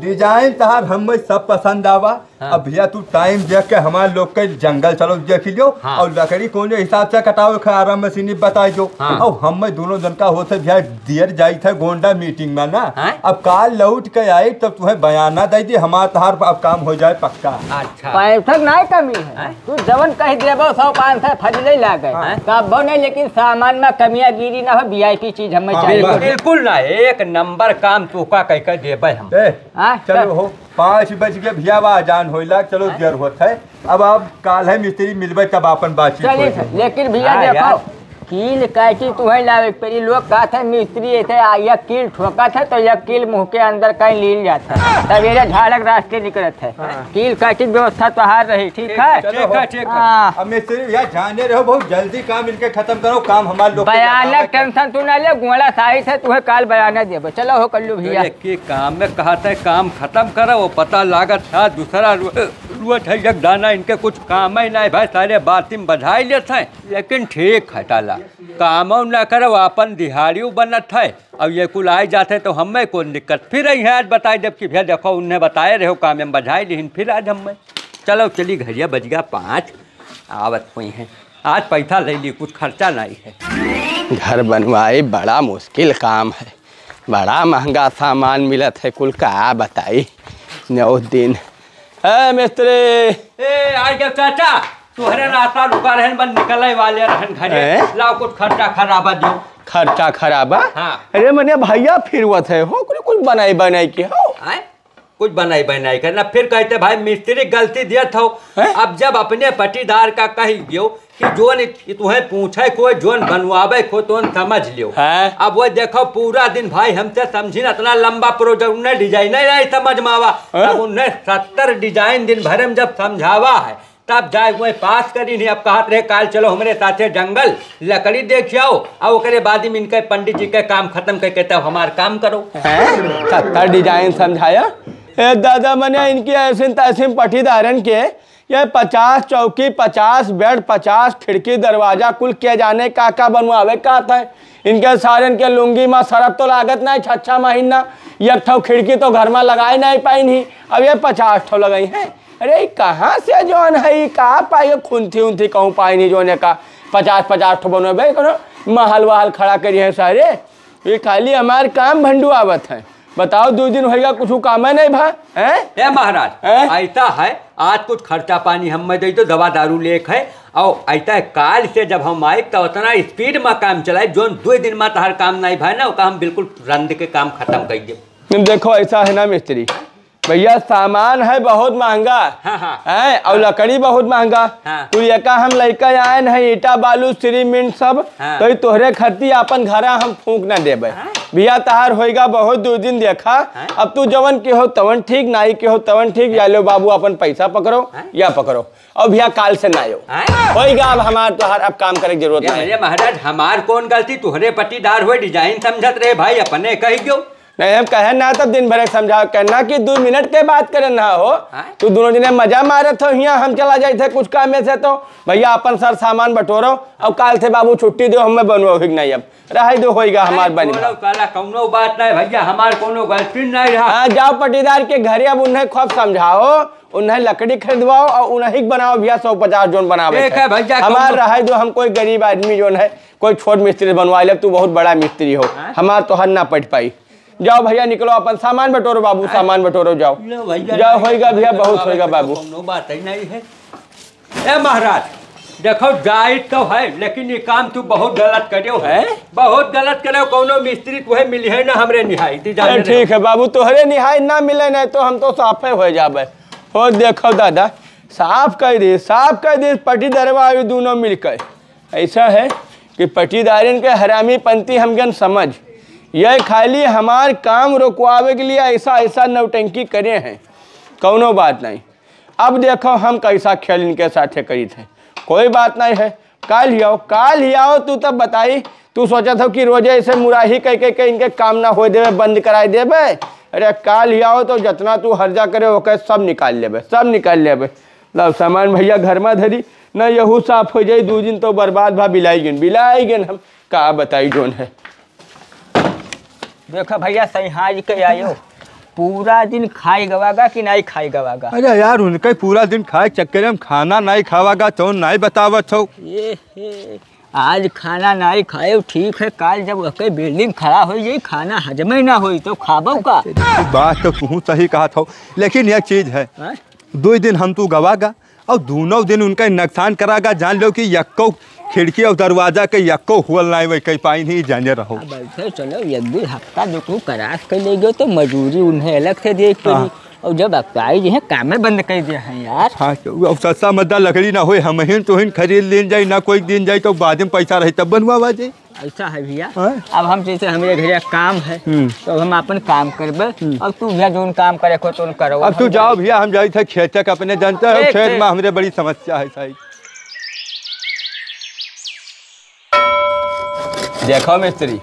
Speaker 4: डिजाइन तहार हमें सब पसंद आवा। अब भैया तू टाइम देख के हमारे लोग के जंगल चलो देख लियो। और लकड़ी कौन हिसाब से कटाओ आराम मशीनी बताई जो। और हमें दोनों जन का होते भैया दियर जाई थे गोंडा मीटिंग में ना। अब काल लौट के आई तब तुम्हें बयाना दे दी हमारा तहार अब काम हो जाए पक्का।
Speaker 2: अच्छा
Speaker 1: पैसा नहीं कमी है, तू जवन कह देबो 100-500 फजले लागे तब नहीं, लेकिन सामान में कमियां गिरी ना हो। VIP चीज हमें चाहिए।
Speaker 2: बिल्कुल ना, एक नंबर काम तू का कह के देबे हम।
Speaker 4: चलो हो 5 बज के भैया आजान होइला। चलो देर होता है, अब आप काल है मिस्त्री मिलबे तब अपन बातचीत
Speaker 1: चलिए। लेकिन भैया देखो कील काटी तुम्हें लावे पड़ी। लोग कहा था मिस्त्री ऐसे आया कील ठोका था तो यह कील मुंह के अंदर कहीं लील जाता है, सवेरे झाड़क रास्ते निकलत है। कील काटी व्यवस्था तो हार रही, ठीक है।
Speaker 2: ठीक
Speaker 1: हाँ।
Speaker 4: अब मिस्त्री भैया जाने रहो, बहुत जल्दी काम इनके खत्म करो। काम हमारे लोग
Speaker 1: बयानक टेंशन तू ना ले, गुआड़ा साहित है तुम्हें काल बयाना देबो। चलो हो कल्लू भैया
Speaker 2: के काम में कहा था काम खत्म करो, वो पता लागत था दूसरा रुआत है एक दाना। इनके कुछ काम ही नहीं भाई, सारे बाती में बधाई लेते हैं। लेकिन ठीक है ताला काम ना करो, अपन दिहाड़ियों बनत है। अब ये कुल आए जाते तो हमें कौन दिक्कत। फिर यही आज बताए जब कि भैया देखो उन्हें बताए रहे हो काम में बधाई लेकिन फिर आज हमें चलो चली घरिया बज गया 5 आवत हुई हैं। आज पैसा ले ली, कुछ खर्चा नहीं है।
Speaker 3: घर बनवाए बड़ा मुश्किल काम है, बड़ा महंगा सामान मिलत है कुल का बताई। 9 दिन मिस्त्री
Speaker 2: आज के चाचा तुहरे रास्ता रुका रहन बन निकले वाले रहन घरे। लाओ कुछ खर्चा खराबा दो।
Speaker 3: खर्चा खराबा?
Speaker 2: हाँ।
Speaker 3: अरे मने भैया फिर वो थे हो कुछ बनाई के हो।
Speaker 2: कुछ बनाई करना फिर कहते भाई मिस्त्री गलती दिया था। अब जब अपने पटीदार का कही दियो कि जोन तुम्हें पूछे कोई जोन बनवावे को तो समझ लियो। अब वो देखो पूरा दिन भाई हमसे समझी ना, इतना लंबा प्रोजेक्ट उन्हें डिजाइन नहीं समझ में आवा। अब उन्हें 70 डिजाइन दिन भर में जब समझावा है तब जाए वही पास करी नहीं। अब कहते रहे काल चलो हमारे साथे जंगल लकड़ी देख आओ, और ओकरे बाद में इनके पंडित जी के काम खत्म करके तब हमारा काम करो।
Speaker 3: 70 डिजाइन समझाया दादा मने इनकी ऐसे तैसे पटीदारन के ये 50 चौकी 50 बेड 50 खिड़की दरवाजा कुल किया जाने का बनवावे का था। इनके सारे इनके लुंगी में सरफ तो लागत नहीं 6 महीना। एक ठो खिड़की तो घर में लगाई नहीं पाई नहीं, अब ये 50 ठो लगाई हैं। अरे कहाँ से जोन है कहा पाई खुंथी उन्थी कहूँ पाई नहीं जोने का 50 ठो बनवे करो महल वहल खड़ा करिए सारे। ये खाली हमारे काम भंडुआवत है। बताओ 2 दिन होगा कुछ काम है नहीं भाई
Speaker 2: ए महाराज ऐसा है आज कुछ खर्चा पानी हम में दे तो दवा दारू लेक है और ऐसा है काल से जब हम आए तो उतना स्पीड में काम चलाए जो 2 दिन में हर काम नहीं भाई ना हम बिल्कुल रंद के काम खत्म कर दे।
Speaker 3: देखो ऐसा है ना मिस्त्री भैया सामान है बहुत महंगा है और लकड़ी बहुत महंगा। तू एका हम लड़का आए नहीं ईटा बालू सीमेंट सब तो तोहरे खर्ची अपन घर हम फूंक न देबे भैया तहार होएगा बहुत 2 दिन देखा। अब तू जवन के हो तवन ठीक नाई के हो तवन ठीक या लो बाबू अपन पैसा पकड़ो या पकड़ो और भैया काल से ना होएगा। अब हमार तोहार अब काम करे की जरूरत नहीं।
Speaker 2: महाराज हमार कौन गलती तुहरे पट्टीदार हुए डिजाइन समझत रहे भाई अपने कही क्यों
Speaker 3: नहीं हम कहे ना तब दिन भर समझा कहना कि 2 मिनट के बात करे ना हो तू दोनों जने मजा मारे थे यहाँ हम चला जाए थे कुछ काम में से तो भैया अपन सर सामान बटोरो अब काल से बाबू छुट्टी दो हमें बनवा नहीं अब रह दो होएगा हमार बनी
Speaker 2: कौनो बात नहीं भैया हमार कोनो गलती नहीं रहा।
Speaker 3: हाँ जाओ पट्टीदार के घरे अब उन्हें खूब समझाओ उन्हें लकड़ी खरीदवाओ और उन्हें बनाओ भैया 150 जोन बनावे हमार रह दो हम कोई गरीब आदमी जोन है कोई छोट मिस्त्री बनवा ले तू बहुत बड़ा मिस्त्री हो हमार तो हर ना पट पाई। जाओ भैया निकलो अपन सामान बटोरो बाबू सामान बटोरो जाओ जाओ होएगा भैया बहुत होएगा बाबू
Speaker 2: बात ही नहीं है। ए महाराज देखो जायज तो है लेकिन ये काम तू बहुत गलत करो है बहुत गलत करो कोनो मिस्त्री तुहे मिली है ना हमरे निहाई
Speaker 3: ठीक है बाबू तोहरे निहाई ना मिले नहीं तो हम तो साफे हो जाबे हो देखो दादा साफ कर दे पट्टीदारवा दोनों मिलकर ऐसा है कि पट्टीदारन के हरामी पंथी हमगन समझ यह खाली हमार काम रोकवावे के लिए ऐसा नौटंकी करे हैं कौनो बात नहीं। अब देखो हम कैसा खेल इनके साथ करी थे कोई बात नहीं है काल ही आओ तू तब बताई तू सोचा था कि रोजे ऐसे मुराही कह के इनके काम ना हो देवे बंद कराई देवे अरे काल ही आओ तो जितना तू हर्जा करे ओके सब निकाल लेबे लब सामान भैया घर में धरी न यहू साफ हो जाए 2 दिन तो बर्बाद भा बिलाई गिन हम का बताई जोन है।
Speaker 1: देखो भैया सही के आयो पूरा दिन खाई गवागा कि नहीं खाई गवागा।
Speaker 4: अरे यार उनके पूरा दिन खाए चक्कर में खाना नहीं खावागा तो नहीं बतावत हो
Speaker 1: ये आज खाना नहीं खाए ठीक है काल जब वही बिल्डिंग खड़ा हो जाए खाना हजम ही ना हो तो खाबो का
Speaker 4: बात तो तू सही कहा था लेकिन यह चीज है 2 दिन हम तू गवागा और दोनों दिन उनका नुकसान करागा जान लो कि यक्को खिड़की और दरवाजा के यक्को हुआ नहीं वही कहीं पाई नहीं जाने रहो
Speaker 1: चलो 1-2 हफ्ता जो तू करास कर ले गए तो मजूरी उन्हें अलग से देख पड़ी और जब अक्ताई जो है काम बंद कर दिया है यार।
Speaker 4: हाँ अब सस्ता मद्दा लकड़ी ना हो हम तो खरीद लेन जाए ना कोई दिन जाए तो बाद में पैसा रहे तब बनवा जाए
Speaker 1: ऐसा है भैया। अब हम जैसे हमारे घर काम है तो हम अपन काम करबे अब तू भैया जो काम करे को तो करो।
Speaker 4: अब तू जाओ भैया हम जाए थे खेत तक अपने जानते हो खेत में हमारे बड़ी समस्या है सही।
Speaker 3: देखो मिस्त्री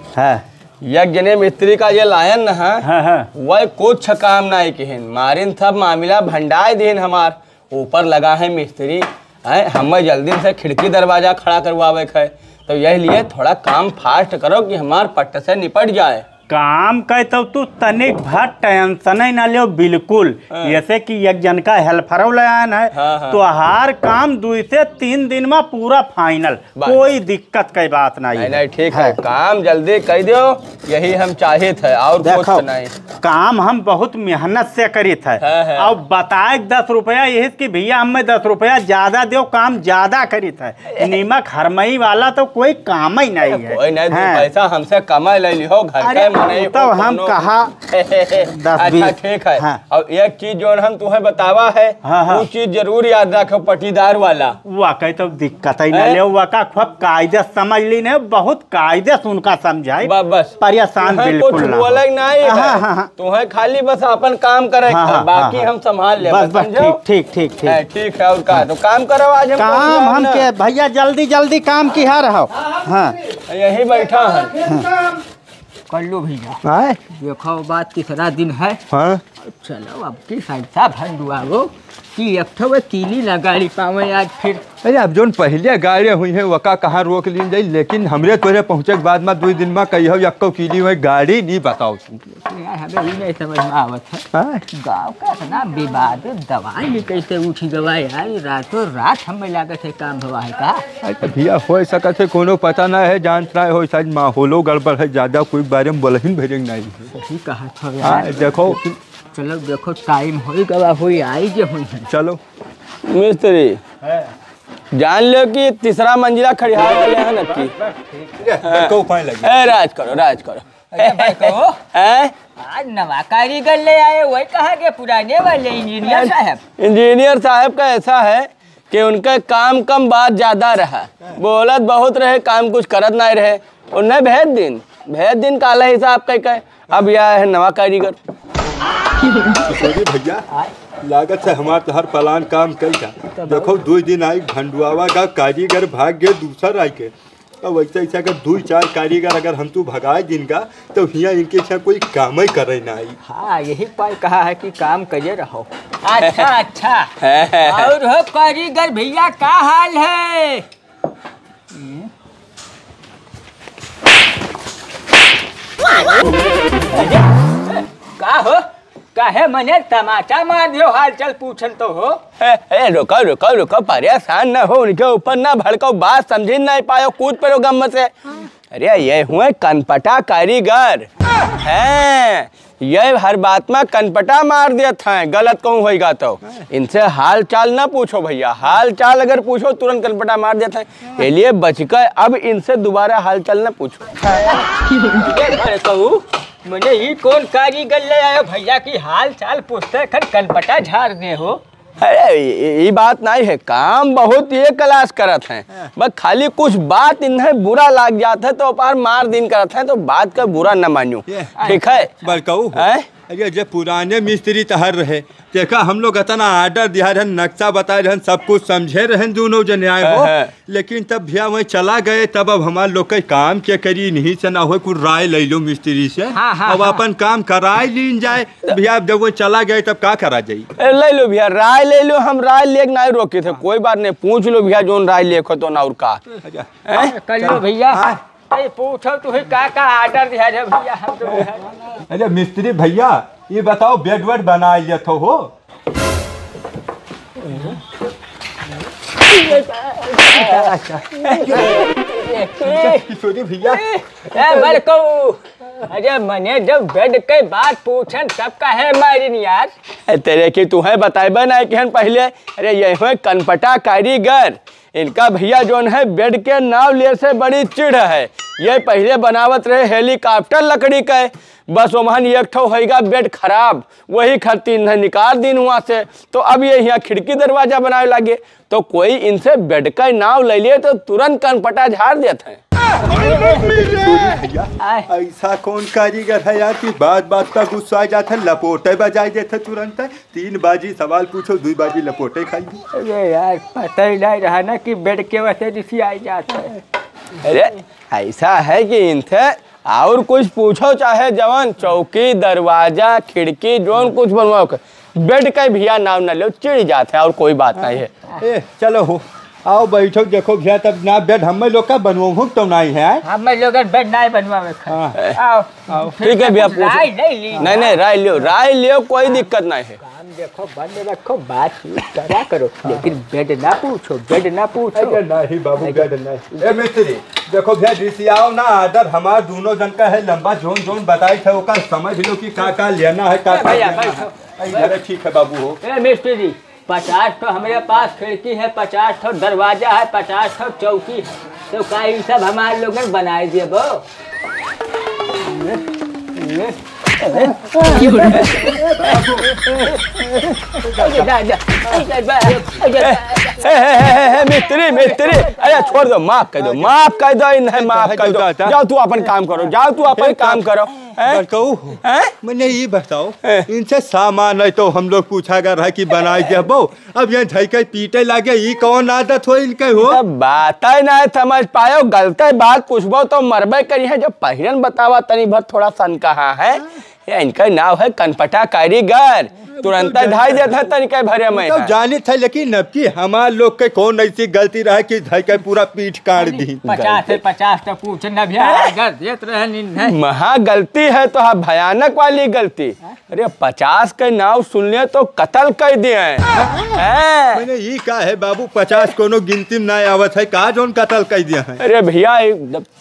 Speaker 3: एक जने मिस्त्री का ये लायन न वह कुछ काम नहीं किहन मारिन सब मामला भंडाए दिन हमार ऊपर लगा है मिस्त्री है हमें जल्दी से खिड़की दरवाजा खड़ा करवावे है तो यही लिए थोड़ा काम फास्ट करो कि हमार पट्ट से निपट जाए।
Speaker 5: काम कह तो तू तनिक भर टेंशन ही ना लियो बिल्कुल जैसे कि एक जन का हेल्पर लायन है तो हर काम 2 से 3 दिन में पूरा फाइनल कोई दिक्कत की बात नहीं
Speaker 3: ठीक है काम जल्दी कर दो यही हम चाहे थे और कुछ नहीं।
Speaker 5: काम हम बहुत मेहनत से करी थे और बताए 10 रुपया यही कि भैया हमें 10 रुपया ज्यादा दो काम ज्यादा करी थे नीमक हरमई वाला तो कोई काम ही नहीं है
Speaker 3: कोई नहीं पैसा हमसे कमा ले लियो घर
Speaker 5: तो हम कहा
Speaker 3: अच्छा ठीक है और एक चीज जो हम तुम्हें बतावा है वो चीज जरूर याद रखो पट्टीदार वाला
Speaker 5: वाकई तो दिक्कत ही नहीं वाका खूब कायदे समझ ली ने बहुत कायदे उनका समझाई बस परेशान बिल्कुल
Speaker 3: बोले नहीं तुम्हें खाली बस अपन काम करे बाकी हम संभाल ले
Speaker 5: बस ठीक
Speaker 3: है और का तो काम करो आज
Speaker 5: काम हम के भैया जल्दी काम की रहो
Speaker 3: यही बैठा है
Speaker 1: कर लो भैया देखो बात तीसरा दिन है चलो अब की साइड भंडुआ कि एक ठो कीली ना गाड़ी पावे आज फिर।
Speaker 4: अरे अब जोन पहले गाड़ी हुई है वका कहाँ रोक ली जाई, लेकिन हमरे तोरे पहुँचे के बाद में 2 दिन में कही हो यक्को कीली हुई गाड़ी नहीं बताओ तू।
Speaker 1: यार हमें ही नहीं समझ में आवत है गाँव का इतना विवाद दवाई भी कैसे उठी गवा यार, रातों रात हमें लागत है काम हुआ है का।
Speaker 4: अरे भैया हो सकत है कोनो पता ना है, जानत ना हो शायद माहौलो गड़बड़ है, ज़्यादा कोई बारे में बोलहिन भरेंगे नहीं है।
Speaker 1: सही कहा था यार।
Speaker 4: देखो
Speaker 1: चलो देखो टाइम हो गवा हुई आई जो हुई है।
Speaker 4: चलो
Speaker 3: मिस्त्री जान लो कि तीसरा मंजिला खड़िहार वाले हैं नक्की। राज करो राज करो।
Speaker 1: आज नवा कारीगर ले आए वही कहा के पुराने वाले इंजीनियर साहब।
Speaker 3: इंजीनियर साहब का ऐसा है कि उनका काम कम बात ज्यादा रहा, बोलत बहुत रहे काम कुछ करत नहीं रहे। उन्हें भेज दिन काला हिसाब कह अब यह है नवा कारीगर।
Speaker 4: भैया लागत से हमारे हर प्लान काम कई था। देखो 2 दिन आई भंडुआवा का कारीगर भाग गए दूसरा आई के, अब वैसे ऐसा अगर 2-4 कारीगर अगर हम तू भगाए दिन का तो हिया इनके अच्छा कोई काम ही करे ना आई।
Speaker 1: हाँ यही पाई कहा है कि काम करे रहो। अच्छा अच्छा और हो कारीगर भैया का हाल है? का हो काहे मने टमाटर मार दियो हाल चल पूछन तो हो।
Speaker 3: रुको परेशान न हो, उनके ऊपर ना भड़को, बात समझ नहीं पायो, कूद पड़ो गम से। अरे ये हुए कनपटा कारीगर हैं, ये हर बात में कनपटा मार देते हैं, गलत कहूँ होगा तो। इनसे हाल चाल ना पूछो भैया, हाल चाल अगर पूछो तुरंत कनपटा मार देते हैं, ये लिए बच गए। अब इनसे दोबारा हाल चाल ना पूछो।
Speaker 1: कहूँ मुझे ही कौन कारीगर ले आयो भैया की हाल चाल पूछते खन कनपटा झाड़ दे हो।
Speaker 3: अरे ये बात नहीं है, काम बहुत ये क्लास करत हैं, बस खाली कुछ बात इन्हें बुरा लग जाता है तो पार मार दिन करते हैं, तो बात का बुरा न मानियो, ठीक है।
Speaker 4: बड़काऊ अरे जब पुराने मिस्त्री तहर रहे देखा हम लोग इतना आर्डर दिया रहे, नक्शा बताए रहे, सब कुछ समझे रहे दोनों जने आए हो, लेकिन तब भैया वहीं चला गए, तब अब हमारे लोग के काम के करी नहीं से ना हो कुछ राय ले लो मिस्त्री से। अब अपन काम कराए लीन जाए भैया, जब वो चला गए तब क्या करा जाये।
Speaker 3: ले लो भैया राय ले लो, हम राय ले नहीं रोके थे, कोई बात नहीं, पूछ लो भैया जो राय लेखो तो ना और का
Speaker 1: कर लो भैया। पूछो तुम्हें का आर्डर दिया है भैया हम तो।
Speaker 4: अरे मिस्त्री भैया ये बताओ बेड वेड बना लिया तो हो। किशोरी भैया
Speaker 1: अरे मैंने जब बेड के बात पूछन तब का है मारिन यार।
Speaker 3: तेरे की तुम्हें बताए ना कि पहले। अरे ये हुए कनपटा कारीगर, इनका भैया जो है बेड के नाव ले से बड़ी चिढ़ है। ये पहले बनावत रहे हेलीकॉप्टर लकड़ी का, बस वहाँ एक ठो होगा बेड खराब, वही खरीद निकाल दिन वहाँ से, तो अब ये यहाँ खिड़की दरवाजा बनाने लगे, तो कोई इनसे बेड का नाव ले लिए तो तुरंत कनपटा झाड़ देते हैं।
Speaker 4: ऐसा कौन कारीगर है यार कि बात बात का गुस्सा आ जाता है, लपोटे बजाई देते तुरंत, 3 बाजी सवाल पूछो 2 बाजी लपोटे खाइए।
Speaker 1: अरे यार पता ही नहीं रहा ना कि बेड के वजह से आ जाता है।
Speaker 3: अरे ऐसा है कि इनसे और कुछ पूछो, चाहे जवान चौकी दरवाजा खिड़की जोन कुछ बनवाओ, बेड का भैया नाम न लो, चिढ़ जाते हैं, और कोई बात नहीं है।
Speaker 4: चलो हो आओ बैठो, देखो भैया तब ना बेड हम लोग का बनवाऊँ तो नहीं है,
Speaker 1: हम लोग बेड नहीं बनवावे। आओ
Speaker 3: ठीक है भैया पूछो। नहीं राय लियो कोई दिक्कत नहीं है।
Speaker 1: देखो बंद रखो, बात करा करो, लेकिन बेड ना पूछो, बेड ना पूछो।
Speaker 4: नहीं बाबू बेड नहीं। ए मिस्त्री देखो भैया रिसियाओ ना आर्डर हमारे दोनों जन का है, लंबा जोन बताई थे वो समझ लो कि का लेना है का। ठीक है बाबू हो।
Speaker 1: मिस्त्री 50 तो हमारे पास खिड़की है, 50 तो दरवाजा है, 50 तो चौकी है, तो का ये सब हमारे लोग बनाए दिए वो।
Speaker 3: मिस्त्री अरे छोड़ दो, माफ कर दो, माफ कर दो, जाओ तू अपन काम करो,
Speaker 4: मैंने ये बताओ इनसे सामान है तो हम लोग पूछा कर है कि बनाए दे बो, अब यहाँ झैके पीटे लगे, ये कौन आदत हो इनके हो।
Speaker 3: बात ही ना समझ पायो, गलत बात पूछबो तो मरबे करी है, जब पहिरन बतावा तनी भर थोड़ा सन कहा है इनका नाम है कनपटा कारीगर, तुरंत ढाई देता तनिका भरे में।
Speaker 4: तो जानी था, लेकिन अब की हमार लोग के कौन ऐसी गलती रहे कि धाई के पूरा पीठ काट दी।
Speaker 1: 50 से 50 तो पूछना भी देत रहे।
Speaker 3: महा गलती है तो हाँ, भयानक वाली गलती। अरे 50 के नाव सुन लिया तो कत्ल कर दिए
Speaker 4: मैंने ये कहा है बाबू, 50 कोनो गिनती में ना आवत है, कहा जोन कत्ल कर दिया है।
Speaker 3: अरे भैया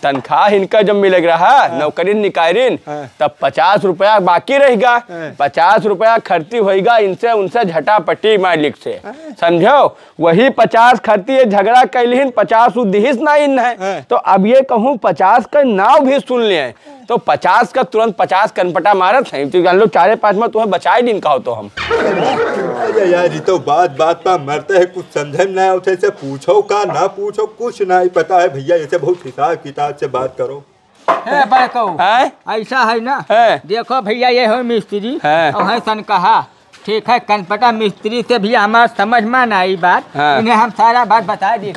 Speaker 3: तनख्वाह इनका जब मिलेग रहा नौकरी निकारिन तब 50 रुपया बाकी रहेगा, 50 रुपया खर्ची होगा इनसे उनसे झटापटी मालिक से, समझो। वही 50 खर्ची ये झगड़ा कैलिन 50 उद्देश्य ना इन है। तो अब ये कहूँ 50 का नाव भी सुन लिए तो 50 का तुरंत 50 कनपटा मारत है, तो जान लो 4-5 में तुम्हें बचाए दिन कहो तो हम।
Speaker 4: अरे यार ये तो बात बात पर मरते है, कुछ समझे में ना उठे से पूछो का ना पूछो कुछ नहीं पता है भैया। ऐसे बहुत हिसाब किताब से बात करो।
Speaker 1: ऐसा है ना, देखो भैया ये हो मिस्त्री और है सन कहा, ठीक है कनपटा मिस्त्री से भी हमारा समझ में ना आई बात, इन्हें हम सारा बात बता दी।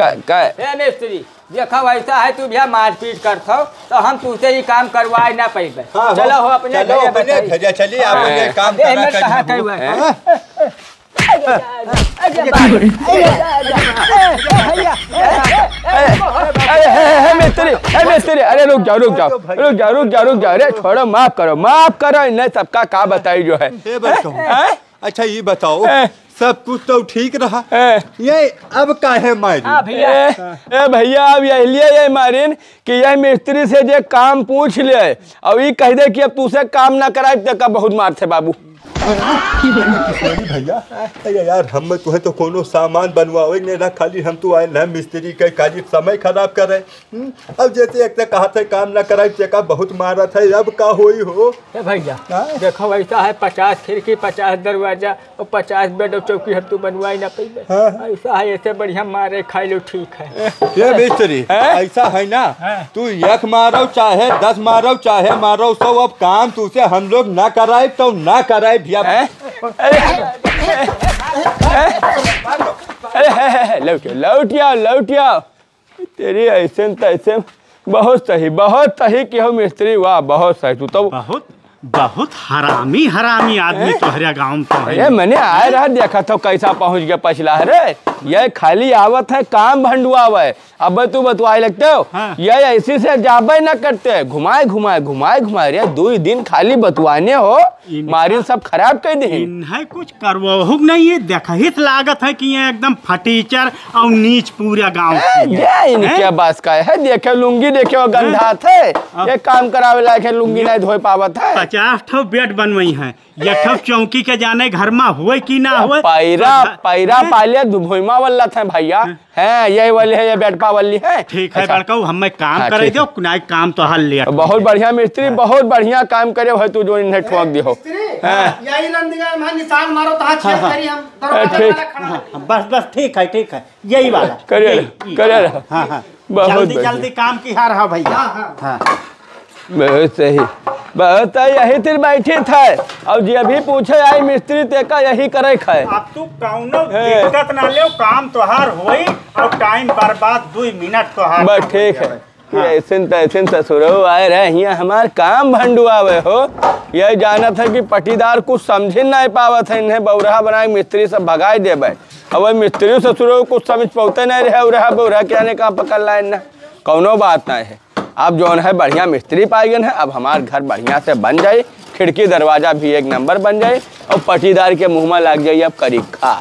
Speaker 1: मिस्त्री देखो ऐसा है, तू भैया मारपीट करता हो तो हम तुझसे ही काम करवाए ना पाए। चलो हो अपने
Speaker 4: घर चलिए, आप काम
Speaker 3: मिस्त्री अरे रुक जाओ। अरे छोड़ो, माफ करो इन्हें सबका का बताई जो है।
Speaker 4: अच्छा ये बताओ, सब कुछ तो ठीक रहा, ये अब काहे मारी?
Speaker 3: भैया अब ये मारिन कि यह मिस्त्री से जे काम पूछ ले और ये कह दे कि अब तुझसे काम ना कराए तो का बहुत मार थे बाबू।
Speaker 4: भैया अरे यार हम तुम्हें तो कोनो सामान बनवावे नहीं ना, खाली हम तो आए ना मिस्त्री के खाली समय खराब कर रहे। अब जैसे एक कहा था काम ना कराए चेका बहुत मारा था, अब का होई हो
Speaker 1: भैया? देखो ऐसा है 50 खिड़की 50 दरवाजा और 50 बेड और चौकी हम तू बनवाई ना पाई। ऐसा है, ऐसे बढ़िया मारे खाई लो ठीक है।
Speaker 4: ये मिस्त्री ऐसा है ना, तू एक मारो चाहे 10 मारो चाहे मारो 100, अब काम तुझसे हम लोग ना कराए तो ना कराए भैया। लौट आओ तेरी ऐसे तैसे। बहुत सही कि हो मिस्त्री, वाह बहुत सही। तू तो
Speaker 5: बहुत हरामी आदमी तोहरे गाँव में तो है।
Speaker 3: मैंने आए रहा देखा था कैसा पहुंच गया पछला। अरे ये खाली आवत है काम भंडुआवे, अब तू बतवाए लगते हो। ये ऐसी से जाबे न करते, घुमाए रे 2 दिन खाली बतवाने हो, मारिन सब खराब कर दी
Speaker 5: है। कुछ करवो नहीं, ये देखा ही लागत है कि ये एकदम फटीचर और नीच पूरा गाँव।
Speaker 3: ये इनके बात का है, देखे लुंगी देखे गंधा थे, ये काम करावे लायक है लुंगी नहीं धोए पावत है।
Speaker 5: 50 ठो बेड बनवाई है, ये ठो चौकी के जाने घर में हुए कि ना हुए।
Speaker 3: पैरा पाले भुइमा वाला था भैया, है यही वाली है, ये बेडपा वाली है।
Speaker 5: ठीक है बड़का, हमें काम करे दो, कुनाई काम तो हल लिया।
Speaker 3: बहुत बढ़िया मिस्त्री, बहुत बढ़िया काम करे हो तू, जो इन्हें ठोक दी हो।
Speaker 6: यही निशान मारो तो छेद करी हम दरवाजा।
Speaker 5: बस ठीक है, यही वाला
Speaker 3: करे।
Speaker 5: हाँ जल्दी काम की हार है भैया।
Speaker 3: बहुत सही, बहुत यही तिर बैठी था और जे भी पूछे आई मिस्त्री ते का यही करे खाए।
Speaker 5: अब तू कौनो दिक्कत ना ले, काम तोहार होई और टाइम बर्बाद 2 मिनट तोहार।
Speaker 3: बस ठीक है। ऐसे ससुरो आए रहे यहाँ हमार काम भंडुआवे हो, यह जाना था कि पटीदार कुछ समझ नहीं पावत है, इन्हें बौरहा बना मिस्त्री सब भगाए देवे। अब मिस्त्री ससुरो कुछ समझ पाते नहीं रहे, बौरहा के आने का पकड़ लाए ना, कौनो बात नहीं है। अब जो है बढ़िया मिस्त्री पाई गए हैं, अब हमार घर बढ़िया से बन जाए, खिड़की दरवाजा भी 1 नंबर बन जाए और पटीदार के मुँह में लग जाइए अब करीब खा।